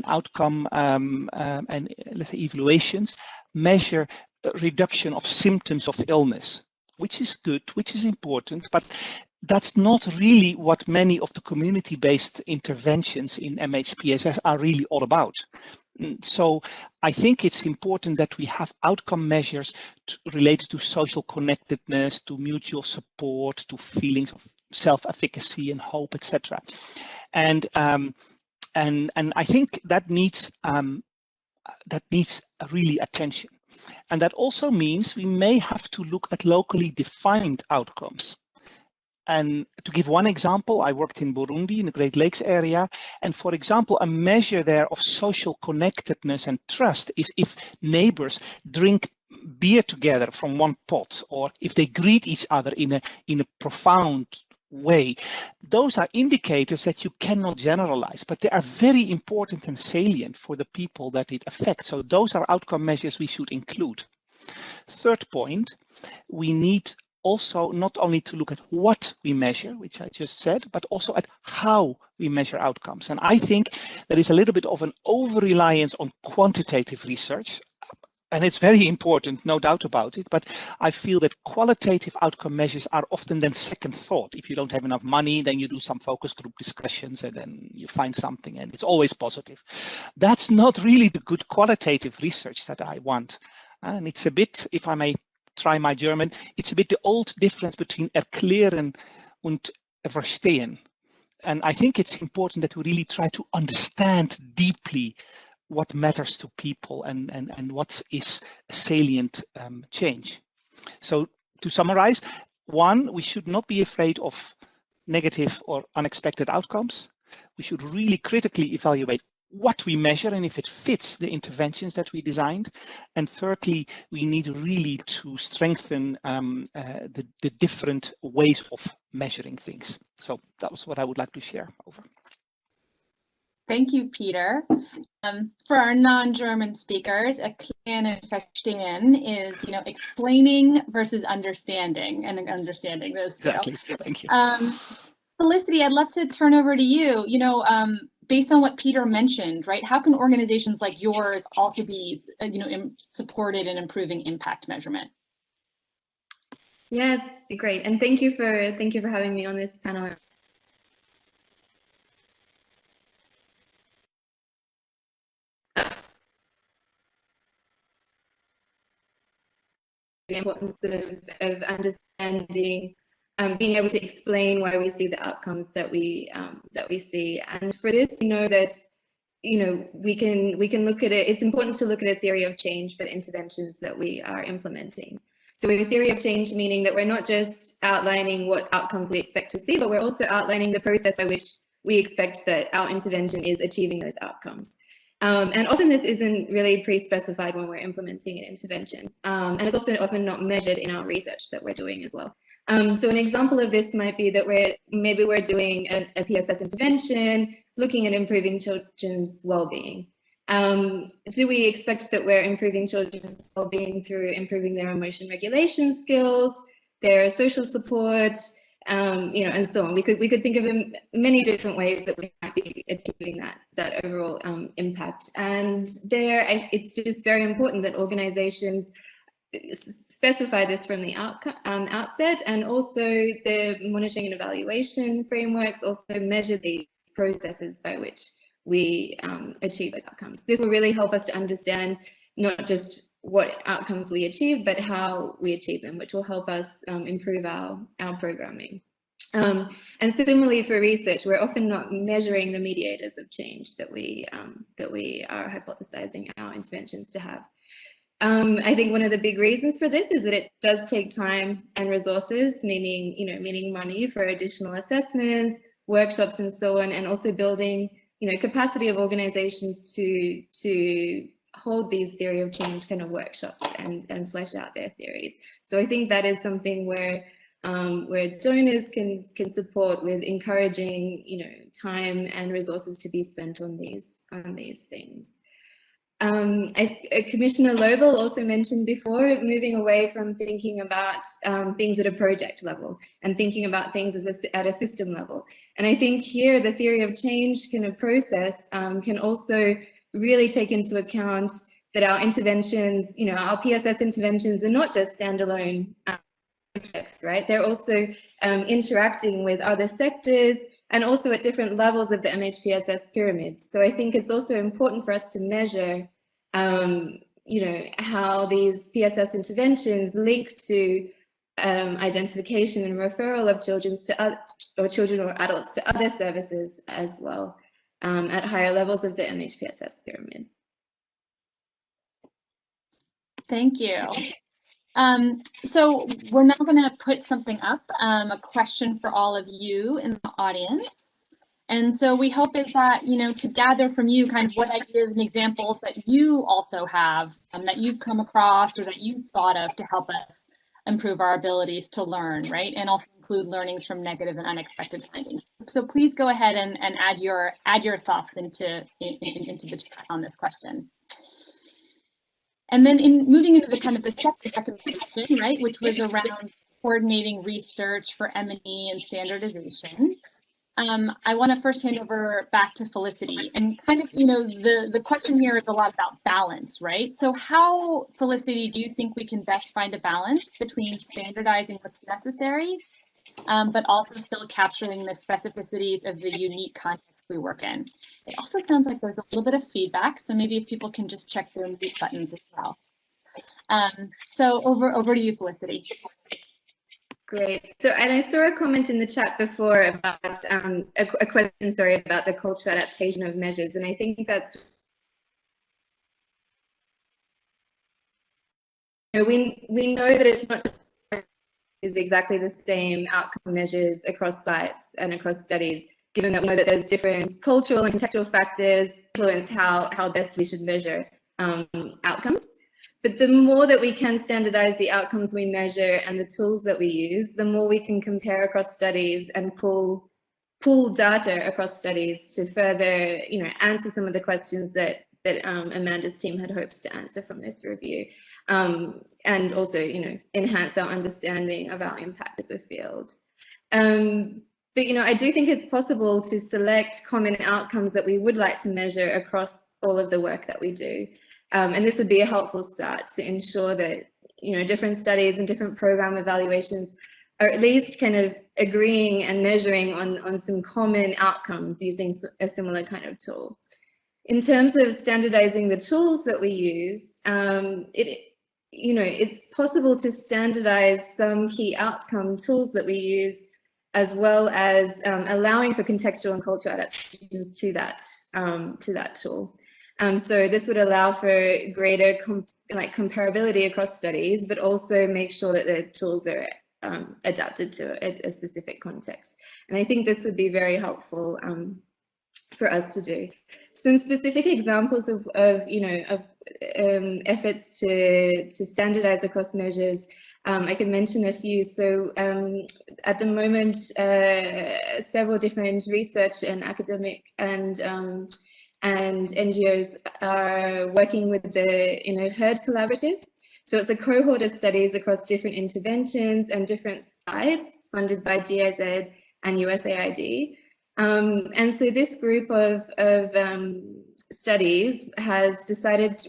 outcome and let's say evaluations measure a reduction of symptoms of illness, which is good, which is important, but that's not really what many of the community-based interventions in MHPSS are really all about. So I think it's important that we have outcome measures related to social connectedness, to mutual support, to feelings of self-efficacy and hope, etc. And I think that needs really attention. And that also means we may have to look at locally defined outcomes. And to give one example, I worked in Burundi in the Great Lakes area. And for example, a measure there of social connectedness and trust is if neighbors drink beer together from one pot, or if they greet each other in a profound way. Those are indicators that you cannot generalize, but they are very important and salient for the people that it affects. So those are outcome measures we should include. Third point, we need also not only to look at what we measure, which I just said, but also at how we measure outcomes. And I think there is a little bit of an over-reliance on quantitative research. And it's very important, no doubt about it, but I feel that qualitative outcome measures are often then second thought. If you don't have enough money, then you do some focus group discussions and then you find something and it's always positive. That's not really the good qualitative research that I want. And it's a bit, if I may try my German, it's a bit the old difference between erklären und verstehen. And I think it's important that we really try to understand deeply what matters to people and what is a salient change. So to summarize, one, we should not be afraid of negative or unexpected outcomes. We should really critically evaluate what we measure and if it fits the interventions that we designed. And thirdly, we need really to strengthen the different ways of measuring things. So that was what I would like to share. Over. Thank you, Peter. For our non-German speakers, erklären and verstehen is, explaining versus understanding, and understanding those two. Exactly. Thank you. Felicity, I'd love to turn over to you. Based on what Peter mentioned, right? How can organizations like yours also be, supported in improving impact measurement? Yeah, great, and thank you for having me on this panel. The importance of understanding, being able to explain why we see the outcomes that we see. And for this, we know that we can look at it. It's important to look at a theory of change for the interventions that we are implementing. So a theory of change meaning that we're not just outlining what outcomes we expect to see, but we're also outlining the process by which we expect that our intervention is achieving those outcomes. And often this isn't really pre-specified when we're implementing an intervention. And it's also often not measured in our research that we're doing as well. So an example of this might be that we're doing a PSS intervention, looking at improving children's well-being. Do we expect that we're improving children's well-being through improving their emotion regulation skills, their social support, and so on? We could think of many different ways that we might be achieving that overall impact. And it's just very important that organizations specify this from the outset, and also the monitoring and evaluation frameworks also measure the processes by which we achieve those outcomes. This will really help us to understand not just what outcomes we achieve, but how we achieve them, which will help us improve our programming. And similarly for research, we're often not measuring the mediators of change that we are hypothesizing our interventions to have. I think one of the big reasons for this is that it does take time and resources, meaning money for additional assessments, workshops, and so on, and also building capacity of organizations to hold these theory of change kind of workshops and flesh out their theories. So I think that is something where donors can support with encouraging time and resources to be spent on these things. Commissioner Löbel also mentioned before, moving away from thinking about things at a project level and thinking about things at a system level. And I think here the theory of change kind of process can also really take into account that our interventions, our PSS interventions are not just standalone projects, right? They're also interacting with other sectors and also at different levels of the MHPSS pyramid. So I think it's also important for us to measure, how these PSS interventions link to identification and referral of children or adults to other services as well at higher levels of the MHPSS pyramid. Thank you. So we're now going to put something up, a question for all of you in the audience. And so we hope is that, to gather from you kind of what ideas and examples that you also have that you've come across or that you've thought of to help us improve our abilities to learn, right? And also include learnings from negative and unexpected findings. So please go ahead and add your thoughts into the chat on this question. And then moving into the kind of the second recommendation, right, which was around coordinating research for M&E and standardization. I want to first hand over back to Felicity, and kind of, the question here is a lot about balance, right? So how, Felicity, do you think we can best find a balance between standardizing what's necessary, but also still capturing the specificities of the unique context we work in? It also sounds like there's a little bit of feedback, so maybe if people can just check their mute buttons as well. So over to you, Felicity. Great. So, and I saw a comment in the chat before about a question, sorry, about the cultural adaptation of measures, and I think that's we know that it's not exactly the same outcome measures across sites and across studies, given that we know that there's different cultural and contextual factors influence how best we should measure outcomes. But the more that we can standardize the outcomes we measure and the tools that we use, the more we can compare across studies and pull data across studies to further, answer some of the questions that Amanda's team had hoped to answer from this review, and also, enhance our understanding of our impact as a field. But, I do think it's possible to select common outcomes that we would like to measure across all of the work that we do. And this would be a helpful start to ensure that, different studies and different program evaluations are at least kind of agreeing and measuring on some common outcomes using a similar kind of tool. In terms of standardizing the tools that we use, it's possible to standardize some key outcome tools that we use, as well as allowing for contextual and cultural adaptations to that tool. So this would allow for greater comparability across studies, but also make sure that the tools are adapted to a specific context. And I think this would be very helpful for us to do. Some specific examples of efforts to standardize across measures. I can mention a few. So at the moment, several different research and academic and NGOs are working with the HERD collaborative. So it's a cohort of studies across different interventions and different sites funded by GIZ and USAID. And so this group of studies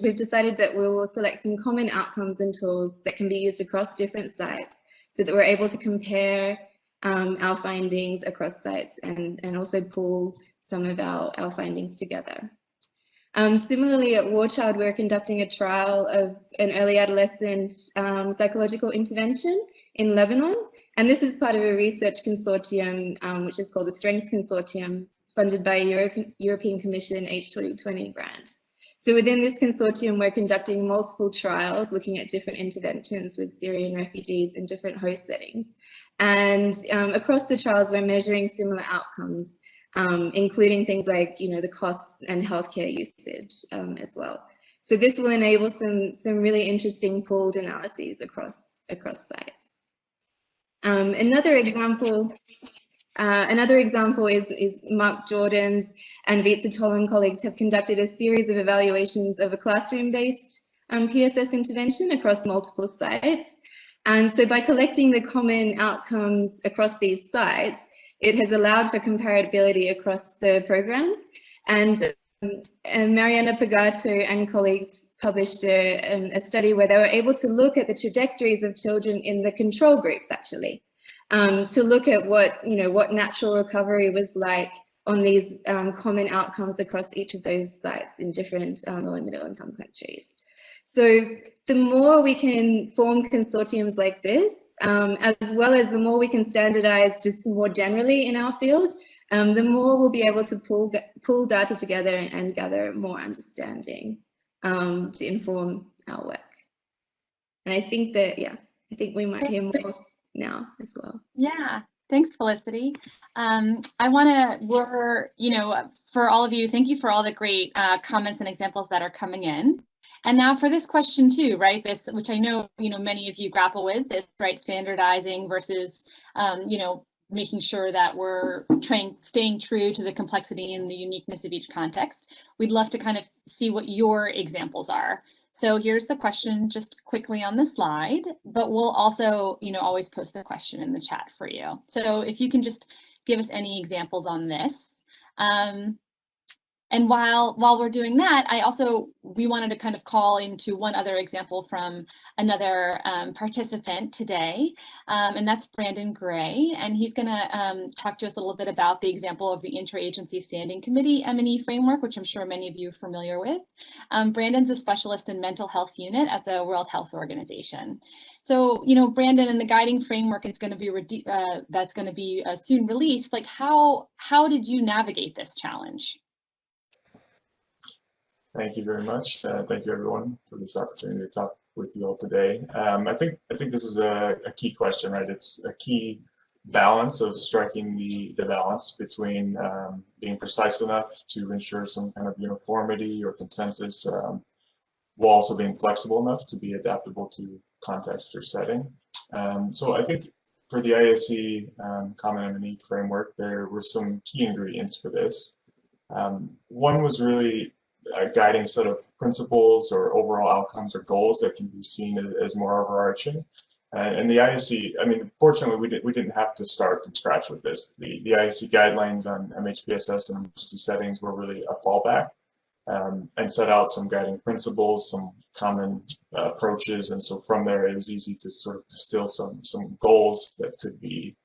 we've decided that we will select some common outcomes and tools that can be used across different sites so that we're able to compare our findings across sites and also pull some of our findings together. Similarly, at War Child, we're conducting a trial of an early adolescent psychological intervention in Lebanon. And this is part of a research consortium, which is called the Strengths Consortium, funded by a European Commission H2020 grant. So within this consortium, we're conducting multiple trials looking at different interventions with Syrian refugees in different host settings. And across the trials, we're measuring similar outcomes, including things like, the costs and healthcare usage as well. So this will enable some really interesting pooled analyses across sites. Another example Another example is Mark Jordan's and Ventevogel and colleagues have conducted a series of evaluations of a classroom-based PSS intervention across multiple sites. And so by collecting the common outcomes across these sites, it has allowed for comparability across the programs. And Mariana Pagato and colleagues published a study where they were able to look at the trajectories of children in the control groups, actually, to look at what natural recovery was like on these common outcomes across each of those sites in different low and middle income countries. So the more we can form consortiums like this, as well as the more we can standardize just more generally in our field, the more we'll be able to pull data together and gather more understanding to inform our work. And I think that, yeah, I think we might hear more now as well. Yeah, thanks, Felicity. I want to, for all of you, thank you for all the great comments and examples that are coming in. And now for this question too, right? This, which I know, many of you grapple with, this, right? Standardizing versus, making sure that we're staying true to the complexity and the uniqueness of each context. We'd love to kind of see what your examples are. So here's the question just quickly on the slide, but we'll also, always post the question in the chat for you. So if you can just give us any examples on this. And while we're doing that, we wanted to kind of call into one other example from another participant today, and that's Brandon Gray, and he's going to talk to us a little bit about the example of the Interagency Standing Committee M&E framework, which I'm sure many of you are familiar with. Brandon's a specialist in mental health unit at the World Health Organization. So, Brandon, and the guiding framework is going to be that's going to be soon released. Like, how did you navigate this challenge? Thank you very much. Thank you, everyone, for this opportunity to talk with you all today. I think this is a key question, right? It's a key balance of striking the balance between being precise enough to ensure some kind of uniformity or consensus, while also being flexible enough to be adaptable to context or setting. So I think for the ISE Common M&E framework, there were some key ingredients for this. One was really a guiding set of principles or overall outcomes or goals that can be seen as more overarching. And the ISE, fortunately, we didn't have to start from scratch with this. The ISE guidelines on MHPSS and emergency settings were really a fallback, and set out some guiding principles, some common approaches. And so from there, it was easy to sort of distill some goals that could be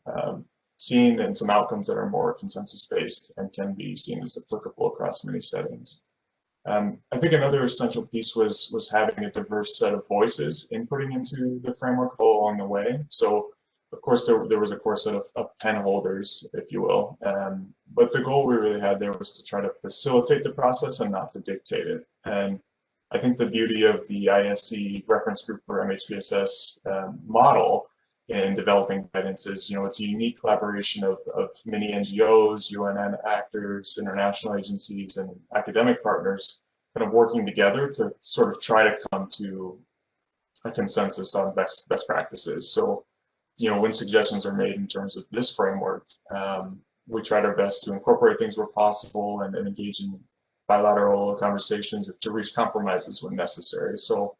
seen and some outcomes that are more consensus-based and can be seen as applicable across many settings. I think another essential piece was having a diverse set of voices inputting into the framework all along the way. So, of course, there was a core set of pen holders, if you will, but the goal we really had there was to try to facilitate the process and not to dictate it. And I think the beauty of the ISE reference group for MHPSS model in developing guidance is, it's a unique collaboration of many NGOs, UN actors, international agencies, and academic partners kind of working together to sort of try to come to a consensus on best practices. So, when suggestions are made in terms of this framework, we tried our best to incorporate things where possible and engage in bilateral conversations to reach compromises when necessary. So,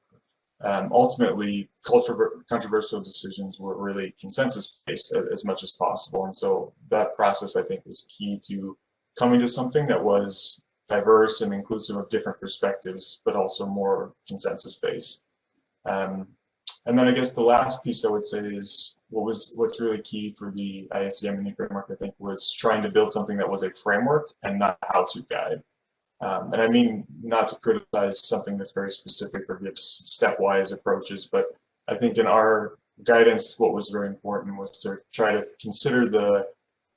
ultimately, controversial decisions were really consensus-based as much as possible. And so that process, I think, was key to coming to something that was diverse and inclusive of different perspectives, but also more consensus-based. And then I guess the last piece I would say is what's really key for the ISE M&E framework, I think, was trying to build something that was a framework and not a how-to guide. And I mean, not to criticize something that's very specific or gives stepwise approaches, but I think in our guidance, what was very important was to try to consider the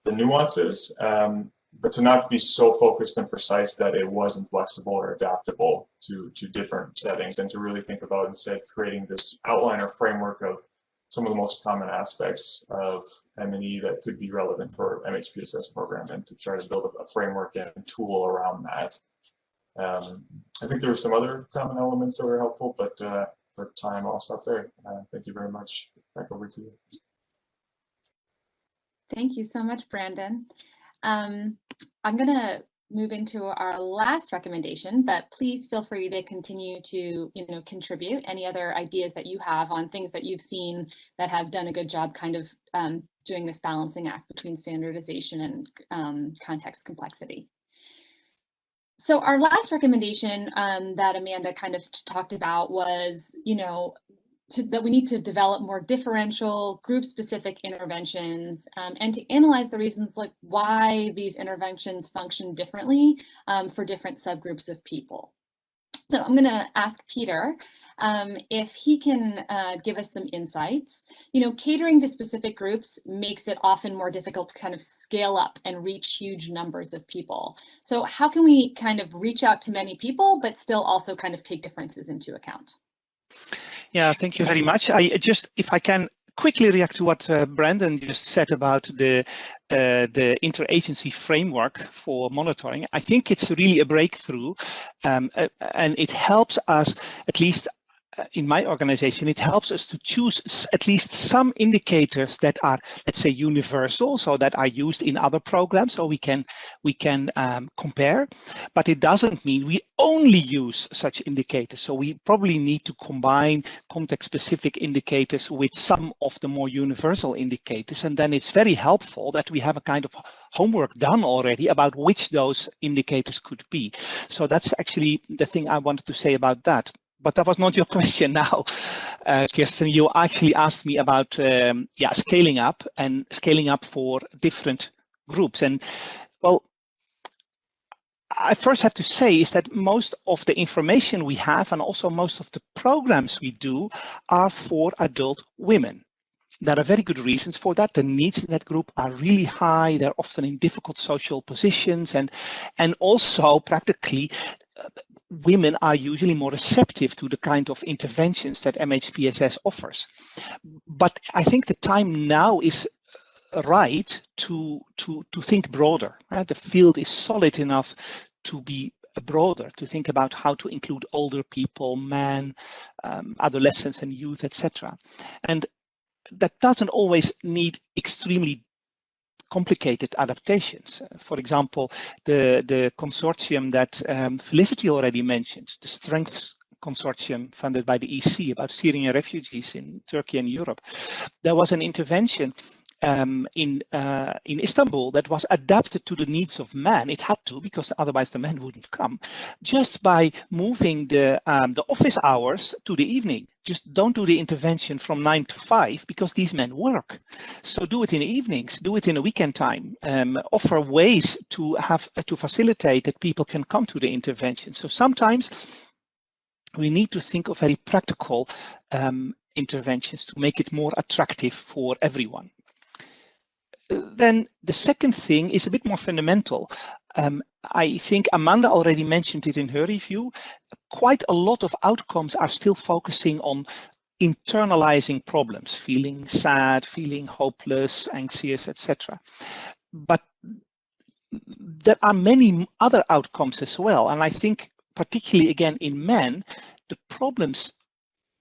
nuances, but to not be so focused and precise that it wasn't flexible or adaptable to different settings, and to really think about instead creating this outline or framework of some of the most common aspects of M&E that could be relevant for MHPSS program, and to try to build a framework and tool around that. I think there were some other common elements that were helpful, but for time, I'll stop there. Thank you very much. Back over to you. Thank you so much, Brandon. I'm going to move into our last recommendation, but please feel free to continue to contribute any other ideas that you have on things that you've seen that have done a good job kind of doing this balancing act between standardization and context complexity. So our last recommendation that Amanda kind of talked about was, that we need to develop more differential group-specific interventions and to analyze the reasons like why these interventions function differently for different subgroups of people. So I'm going to ask Peter if he can give us some insights. Catering to specific groups makes it often more difficult to kind of scale up and reach huge numbers of people. So how can we kind of reach out to many people, but still also kind of take differences into account? Yeah, thank you very much. If I can quickly react to what Brandon just said about the interagency framework for monitoring. I think it's really a breakthrough, and it helps us, at least in my organization, it helps us to choose at least some indicators that are, let's say, universal, so that are used in other programs, so we can compare. But it doesn't mean we only use such indicators. So we probably need to combine context-specific indicators with some of the more universal indicators, and then it's very helpful that we have a kind of homework done already about which those indicators could be. So that's actually the thing I wanted to say about that. But that was not your question now, Kirsten. You actually asked me about scaling up for different groups. And well, I first have to say is that most of the information we have and also most of the programs we do are for adult women. There are very good reasons for that. The needs in that group are really high. They're often in difficult social positions, and also practically women are usually more receptive to the kind of interventions that MHPSS offers. But I think the time now is right to think broader. The field is solid enough to be broader, to think about how to include older people, men, adolescents and youth, etc. And that doesn't always need extremely complicated adaptations. For example, the consortium that Felicity already mentioned, the Strength Consortium funded by the EC about Syrian refugees in Turkey and Europe, there was an intervention in Istanbul that was adapted to the needs of men. It had to, because otherwise the men wouldn't come, just by moving the office hours to the evening. Just don't do the intervention from 9 to 5 because these men work. So do it in the evenings, do it in a weekend time, offer ways to facilitate that people can come to the intervention. So sometimes we need to think of very practical interventions to make it more attractive for everyone. Then the second thing is a bit more fundamental. I think Amanda already mentioned it in her review. Quite a lot of outcomes are still focusing on internalizing problems, feeling sad, feeling hopeless, anxious, etc. But there are many other outcomes as well. And I think particularly again in men, the problems,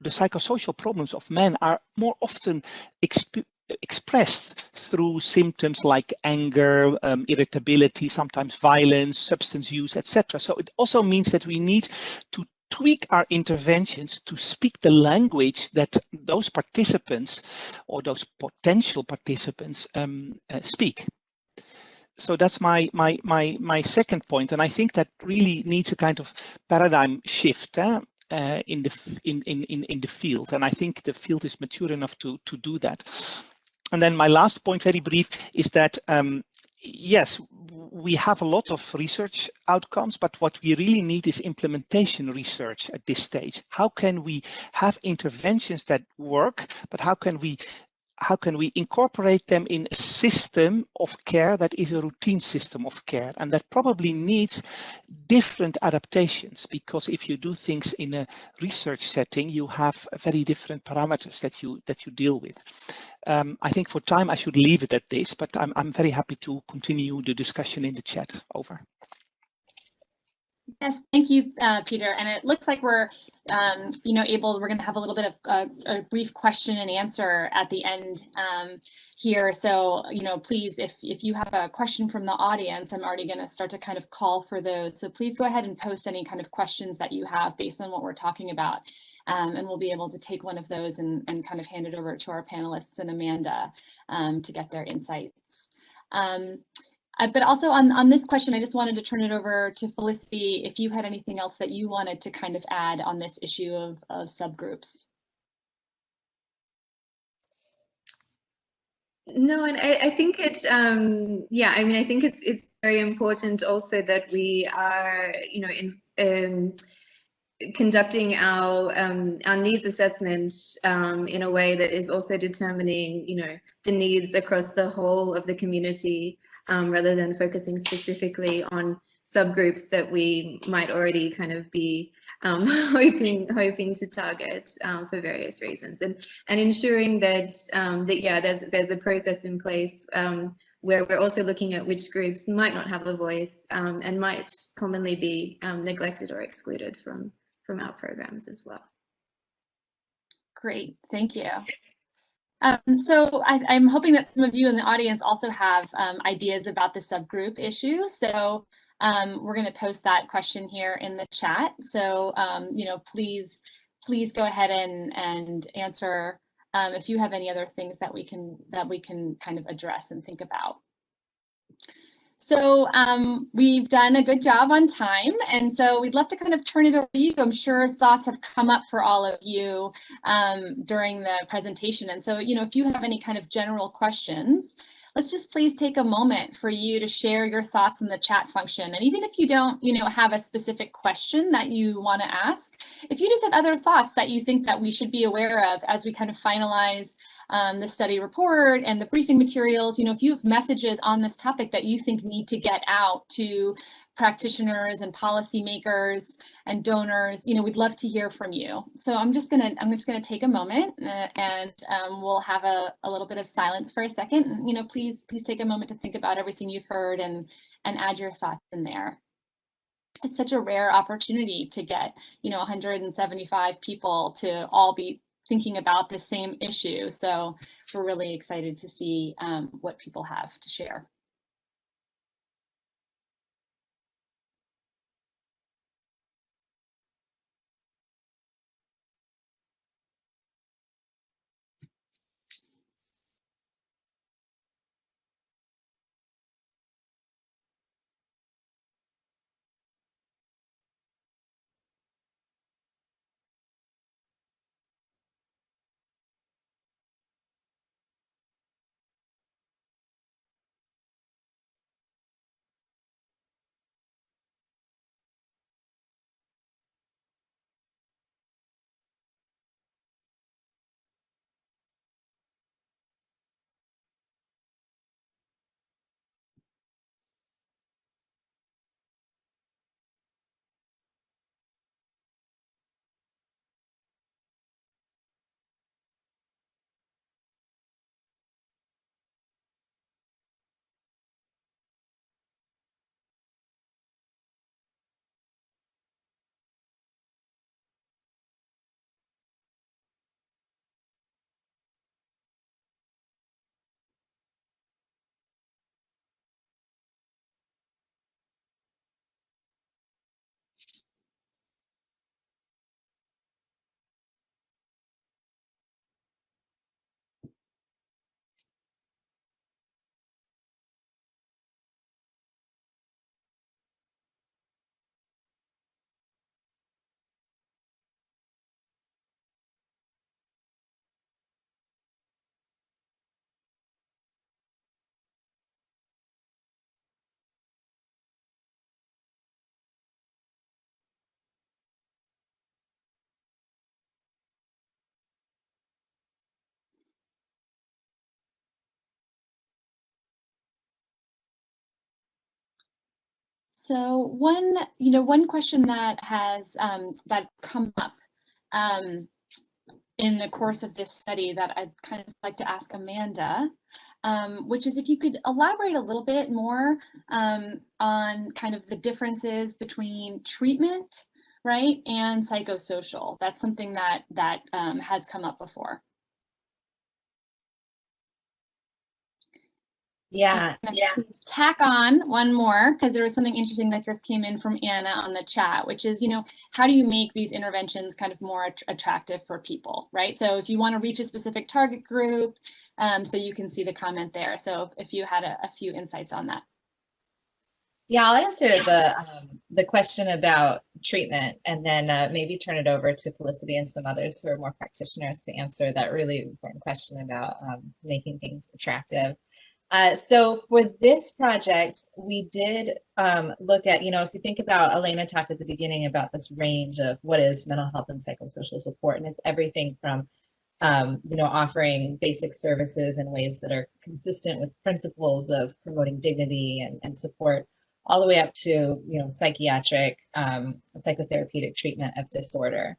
the psychosocial problems of men are more often expressed through symptoms like anger, irritability, sometimes violence, substance use, etc. So it also means that we need to tweak our interventions to speak the language that those participants or those potential participants speak. So that's my second point, and I think that really needs a kind of paradigm shift in the field, and I think the field is mature enough to do that. And then my last point, very brief, is that yes, we have a lot of research outcomes, but what we really need is implementation research at this stage. How can we have interventions that work, but how can we incorporate them in a system of care that is a routine system of care, and that probably needs different adaptations, because if you do things in a research setting, you have very different parameters that you deal with. I think for time I should leave it at this, but I'm very happy to continue the discussion in the chat. Over. Yes, thank you, Peter. And it looks like we're, we're going to have a little bit of a brief question and answer at the end here. So, please, if you have a question from the audience, I'm already going to start to kind of call for those. So please go ahead and post any kind of questions that you have based on what we're talking about. And we'll be able to take one of those and kind of hand it over to our panelists and Amanda to get their insights. But also on this question, I just wanted to turn it over to Felicity if you had anything else that you wanted to kind of add on this issue of subgroups. No, and I think it's I think it's very important also that we are conducting our needs assessment in a way that is also determining the needs across the whole of the community, rather than focusing specifically on subgroups that we might already kind of be hoping to target for various reasons, and ensuring that there's a process in place where we're also looking at which groups might not have a voice and might commonly be neglected or excluded from our programs as well. Great, thank you. So I'm hoping that some of you in the audience also have ideas about the subgroup issue. So we're going to post that question here in the chat. So please go ahead and answer if you have any other things that we can kind of address and think about. So we've done a good job on time, and so we'd love to kind of turn it over to you. I'm sure thoughts have come up for all of you during the presentation, and so if you have any kind of general questions, let's just please take a moment for you to share your thoughts in the chat function. And even if you don't have a specific question that you want to ask, if you just have other thoughts that you think that we should be aware of as we kind of finalize the study report and the briefing materials, if you have messages on this topic that you think need to get out to practitioners and policymakers and donors, we'd love to hear from you. So I'm just gonna take a moment and we'll have a little bit of silence for a second. And, please take a moment to think about everything you've heard and add your thoughts in there. It's such a rare opportunity to get 175 people to all be thinking about the same issue. So we're really excited to see what people have to share. So one question that has that come up in the course of this study that I'd kind of like to ask Amanda, which is if you could elaborate a little bit more on kind of the differences between treatment, right, and psychosocial. That's something that has come up before. Yeah. Tack on one more, because there was something interesting that just came in from Anna on the chat, which is, how do you make these interventions kind of more attractive for people, right? So if you want to reach a specific target group, so you can see the comment there. So if you had a few insights on that. Yeah, I'll answer the question about treatment, and then maybe turn it over to Felicity and some others who are more practitioners to answer that really important question about making things attractive. So for this project, we did look at, if you think about, Alena talked at the beginning about this range of what is mental health and psychosocial support, and it's everything from, offering basic services in ways that are consistent with principles of promoting dignity and support, all the way up to, psychiatric, psychotherapeutic treatment of disorder.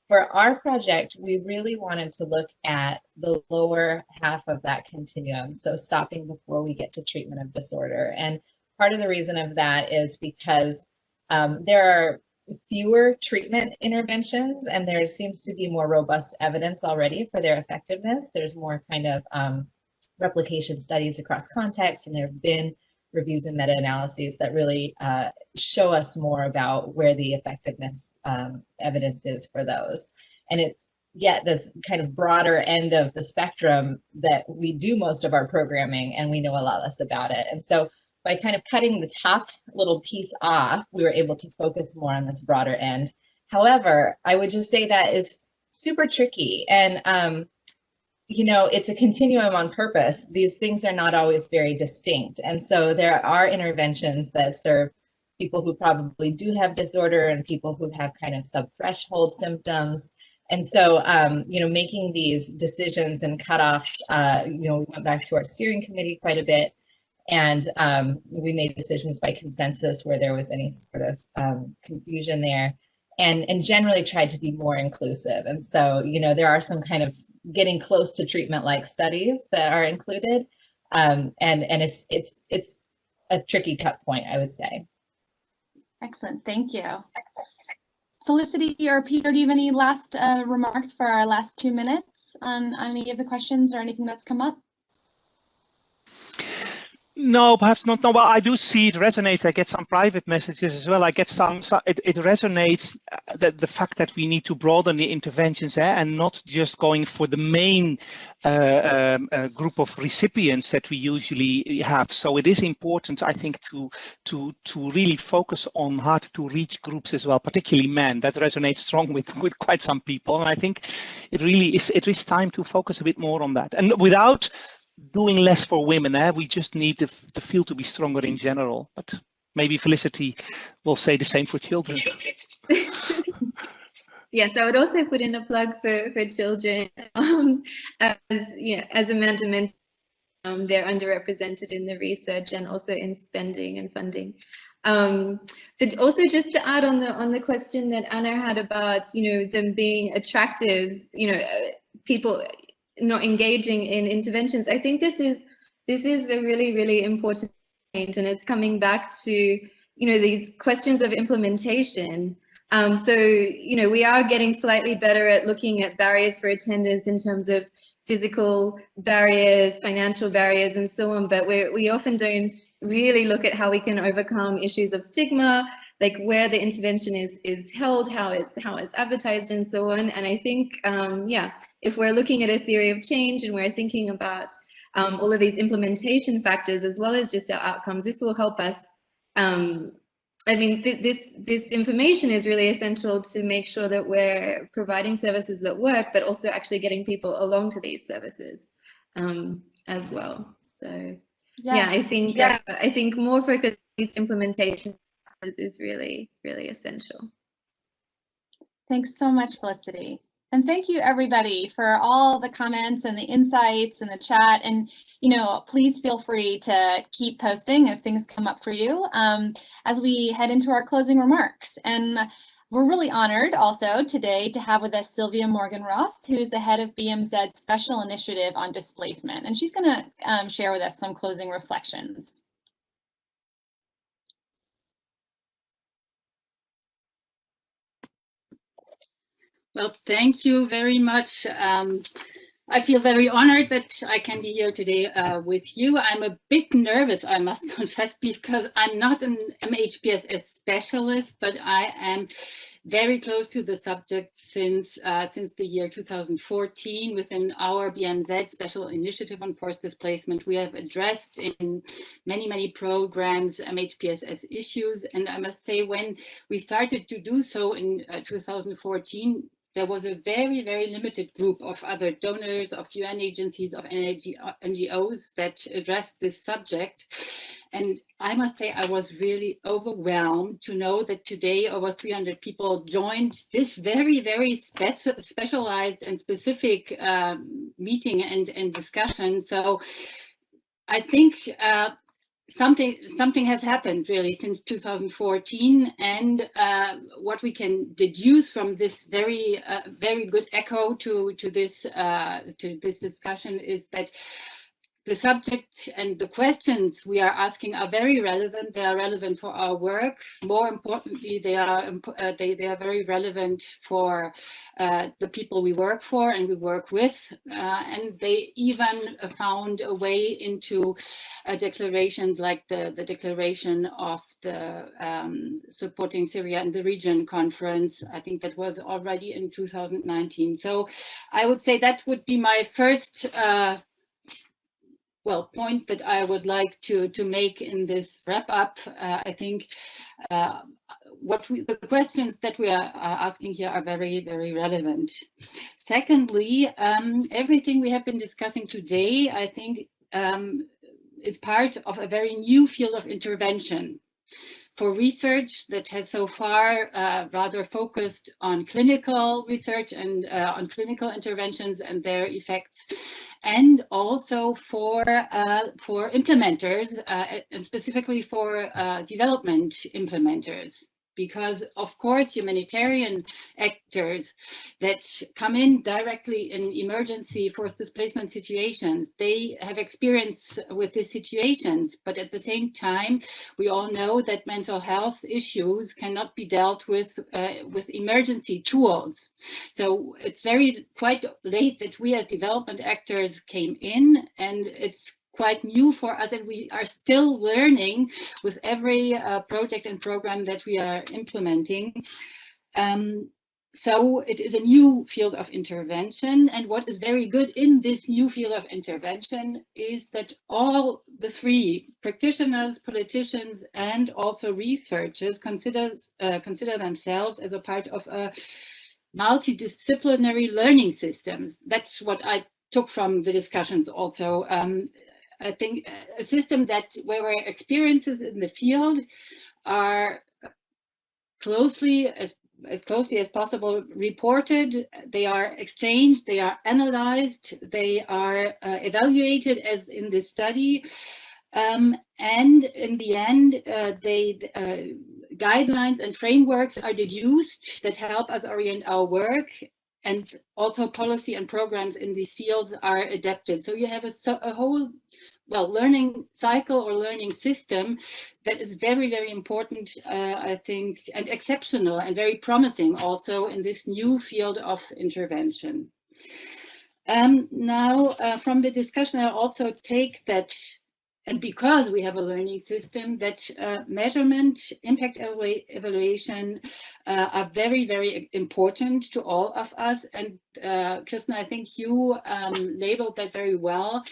For our project, we really wanted to look at the lower half of that continuum, so stopping before we get to treatment of disorder. And part of the reason of that is because there are fewer treatment interventions, and there seems to be more robust evidence already for their effectiveness. There's more kind of replication studies across contexts, and there have been reviews and meta-analyses that really show us more about where the effectiveness evidence is for those. And it's yet this kind of broader end of the spectrum that we do most of our programming, and we know a lot less about it. And so by kind of cutting the top little piece off, we were able to focus more on this broader end. However, I would just say that is super tricky. And it's a continuum on purpose. These things are not always very distinct. And so there are interventions that serve people who probably do have disorder and people who have kind of sub-threshold symptoms. And so, making these decisions and cutoffs, we went back to our steering committee quite a bit, and we made decisions by consensus where there was any sort of confusion there, and generally tried to be more inclusive. And so, there are some kind of getting close to treatment-like studies that are included, and it's a tricky cut point, I would say. Excellent, thank you. Felicity or Peter, do you have any last remarks for our last 2 minutes on any of the questions or anything that's come up? No, perhaps not. No, well, I do see it resonates. I get some private messages as well. I get it resonates the fact that we need to broaden the interventions and not just going for the main group of recipients that we usually have. So it is important, I think, to really focus on hard to reach groups as well, particularly men. That resonates strong with quite some people. And I think it is time to focus a bit more on that. And without doing less for women, we just need the field to be stronger in general. But maybe Felicity will say the same for children. Yes, I would also put in a plug for children. As Amanda mentioned, they're underrepresented in the research and also in spending and funding. But also just to add on the question that Anna had about them being attractive, people not engaging in interventions. I think this is a really, really important point, and it's coming back to these questions of implementation. So we are getting slightly better at looking at barriers for attendance in terms of physical barriers, financial barriers, and so on, but we often don't really look at how we can overcome issues of stigma, like where the intervention is held, how it's advertised, and so on. And I think, if we're looking at a theory of change and we're thinking about all of these implementation factors as well as just our outcomes, this will help us. This information is really essential to make sure that we're providing services that work, but also actually getting people along to these services as well. So I think more focus on these implementation is really, really essential. Thanks so much, Felicity. And thank you, everybody, for all the comments and the insights in the chat. And, please feel free to keep posting if things come up for you as we head into our closing remarks. And We're really honored also today to have with us Silvia Morgenroth, who's the head of BMZ's Special Initiative on Displacement, and she's going to share with us some closing reflections. Well, thank you very much. I feel very honored that I can be here today with you. I'm a bit nervous, I must confess, because I'm not an MHPSS specialist, but I am very close to the subject since the year 2014. Within our BMZ Special Initiative on Forced Displacement, we have addressed in many programs MHPSS issues. And I must say, when we started to do so in 2014, there was a very limited group of other donors, of UN agencies, of NGOs that addressed this subject. And I must say, I was really overwhelmed to know that today over 300 people joined this very specialized and specific meeting and discussion. So I think something has happened really since 2014, and what we can deduce from this very good echo to this discussion is that the subject and the questions we are asking are very relevant. They are relevant for our work. More importantly, they are very relevant for the people we work for and we work with. And they even found a way into declarations like the declaration of the Supporting Syria in the Region conference. I think that was already in 2019. So I would say that would be my first point that I would like to make in this wrap up. I think the questions that we are asking here are very relevant. Secondly, everything we have been discussing today, I think, is part of a very new field of intervention for research that has so far rather focused on clinical research and on clinical interventions and their effects, and also for implementers and specifically for development implementers. Because of course, humanitarian actors that come in directly in emergency forced displacement situations, they have experience with these situations. But at the same time, we all know that mental health issues cannot be dealt with emergency tools. So it's quite late that we as development actors came in, and it's quite new for us, and we are still learning with every project and program that we are implementing. So it is a new field of intervention, and what is very good in this new field of intervention is that all the three practitioners, politicians, and also researchers consider themselves as a part of a multidisciplinary learning systems. That's what I took from the discussions also. I think a system where our experiences in the field are as closely as possible reported, they are exchanged, they are analyzed, they are evaluated as in this study, and in the end, guidelines and frameworks are deduced that help us orient our work, and also policy and programs in these fields are adapted. So you have a whole learning cycle or learning system that is very important, I think, and exceptional and very promising also in this new field of intervention. Now, from the discussion, I also take that, and because we have a learning system, that measurement, impact evaluation are very important to all of us. And Kirsten, I think you labeled that very well.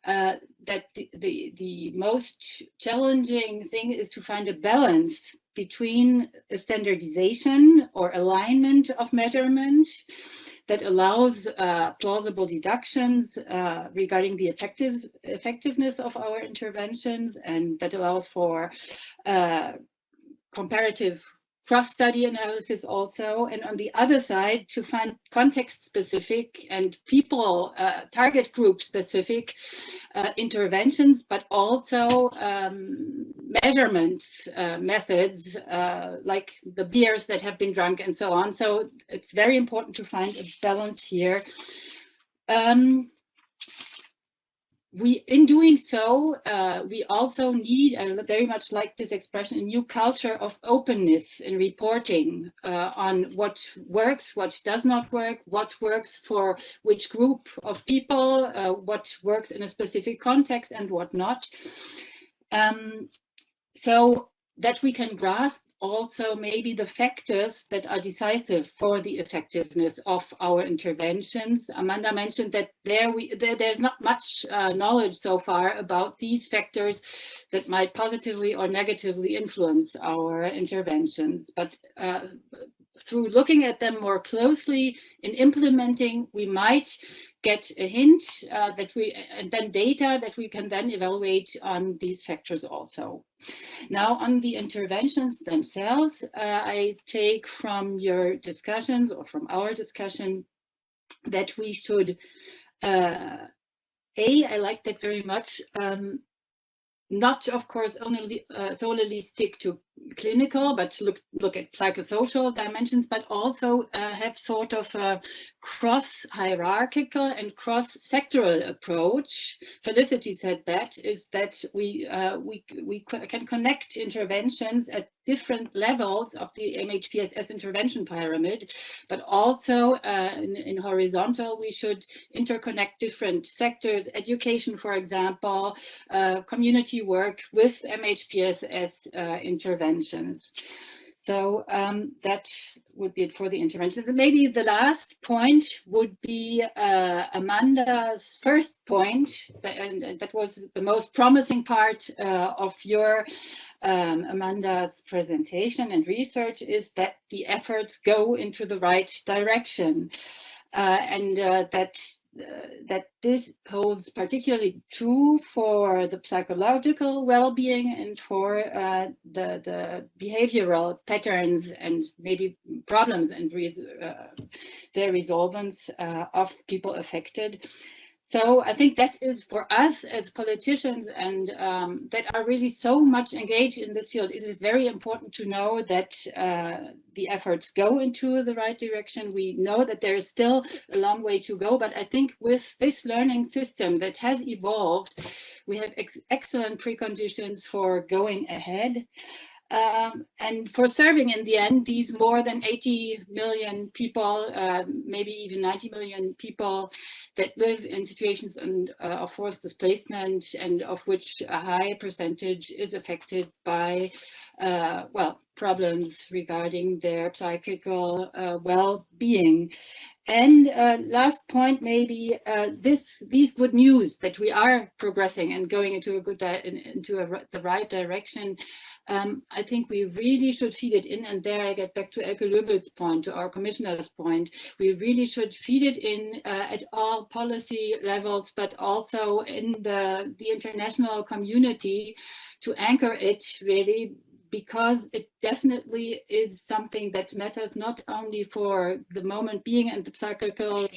That the most challenging thing is to find a balance between a standardization or alignment of measurement that allows plausible deductions regarding the effectiveness of our interventions, and that allows for comparative cross-study analysis also, and on the other side to find context-specific and people, target group-specific interventions, but also measurements methods like the beers that have been drunk and so on. So it's very important to find a balance here. In doing so, we also need, I very much like this expression, a new culture of openness in reporting on what works, what does not work, what works for which group of people, what works in a specific context and what not. So that we can grasp also maybe the factors that are decisive for the effectiveness of our interventions. Amanda mentioned that there's not much knowledge so far about these factors that might positively or negatively influence our interventions. But through looking at them more closely in implementing, we might get a hint and then data that we can then evaluate on these factors also. Now on the interventions themselves, I take from your discussions or from our discussion that we should, I like that very much, not of course only solely stick to clinical, but look at psychosocial dimensions, but also have sort of a cross-hierarchical and cross-sectoral approach. Felicity said that is that we can connect interventions at different levels of the MHPSS intervention pyramid, but also in horizontal, we should interconnect different sectors, education, for example, community work with MHPSS interventions. So that would be it for the interventions. And maybe the last point would be Amanda's first point, and that was the most promising part of your Amanda's presentation and research, is that the efforts go into the right direction. And that this holds particularly true for the psychological well-being and for the behavioral patterns and maybe problems and their resolvents of people affected. So I think that is for us as politicians and that are really so much engaged in this field, it is very important to know that the efforts go into the right direction. We know that there is still a long way to go, but I think with this learning system that has evolved, we have excellent preconditions for going ahead. And for serving in the end these more than 80 million people, maybe even 90 million people that live in situations of forced displacement, and of which a high percentage is affected by problems regarding their psychical well-being. And last point, maybe these good news that we are progressing and going into the right direction. I think we really should feed it in, and there I get back to Elke Löbel's point, to our commissioner's point. We really should feed it in at all policy levels, but also in the international community to anchor it really, because it definitely is something that matters not only for the moment being and the psychical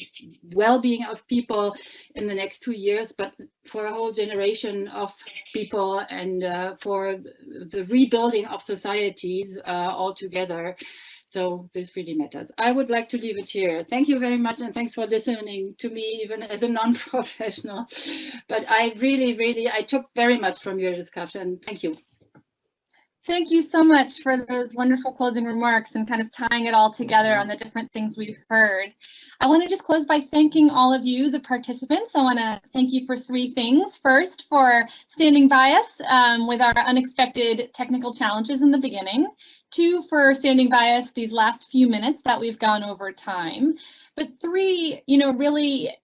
well-being of people in the next 2 years, but for a whole generation of people and for the rebuilding of societies altogether. So this really matters. I would like to leave it here. Thank you very much, and thanks for listening to me, even as a non-professional. But I really, I took very much from your discussion. Thank you. Thank you so much for those wonderful closing remarks and kind of tying it all together on the different things we've heard. I want to just close by thanking all of you, the participants. I want to thank you for 3 things. First, for standing by us with our unexpected technical challenges in the beginning. 2, for standing by us these last few minutes that we've gone over time. But 3, really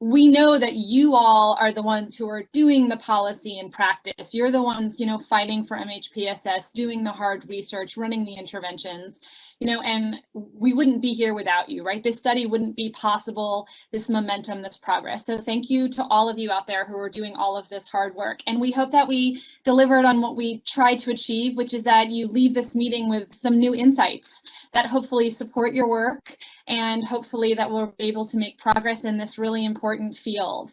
we know that you all are the ones who are doing the policy in practice. You're the ones, fighting for MHPSS, doing the hard research, running the interventions, and we wouldn't be here without you, right? This study wouldn't be possible, this momentum, this progress. So thank you to all of you out there who are doing all of this hard work. And we hope that we delivered on what we tried to achieve, which is that you leave this meeting with some new insights that hopefully support your work, and hopefully that we'll be able to make progress in this really important field.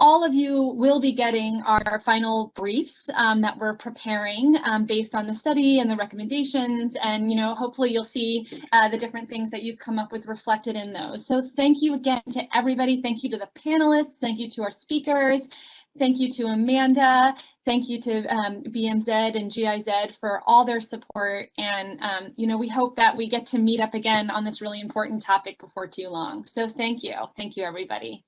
All of you will be getting our final briefs that we're preparing based on the study and the recommendations, and hopefully you'll see the different things that you've come up with reflected in those. So thank you again to everybody. Thank you to the panelists. Thank you to our speakers. Thank you to Amanda. Thank you to BMZ and GIZ for all their support. And, we hope that we get to meet up again on this really important topic before too long. So thank you. Thank you, everybody.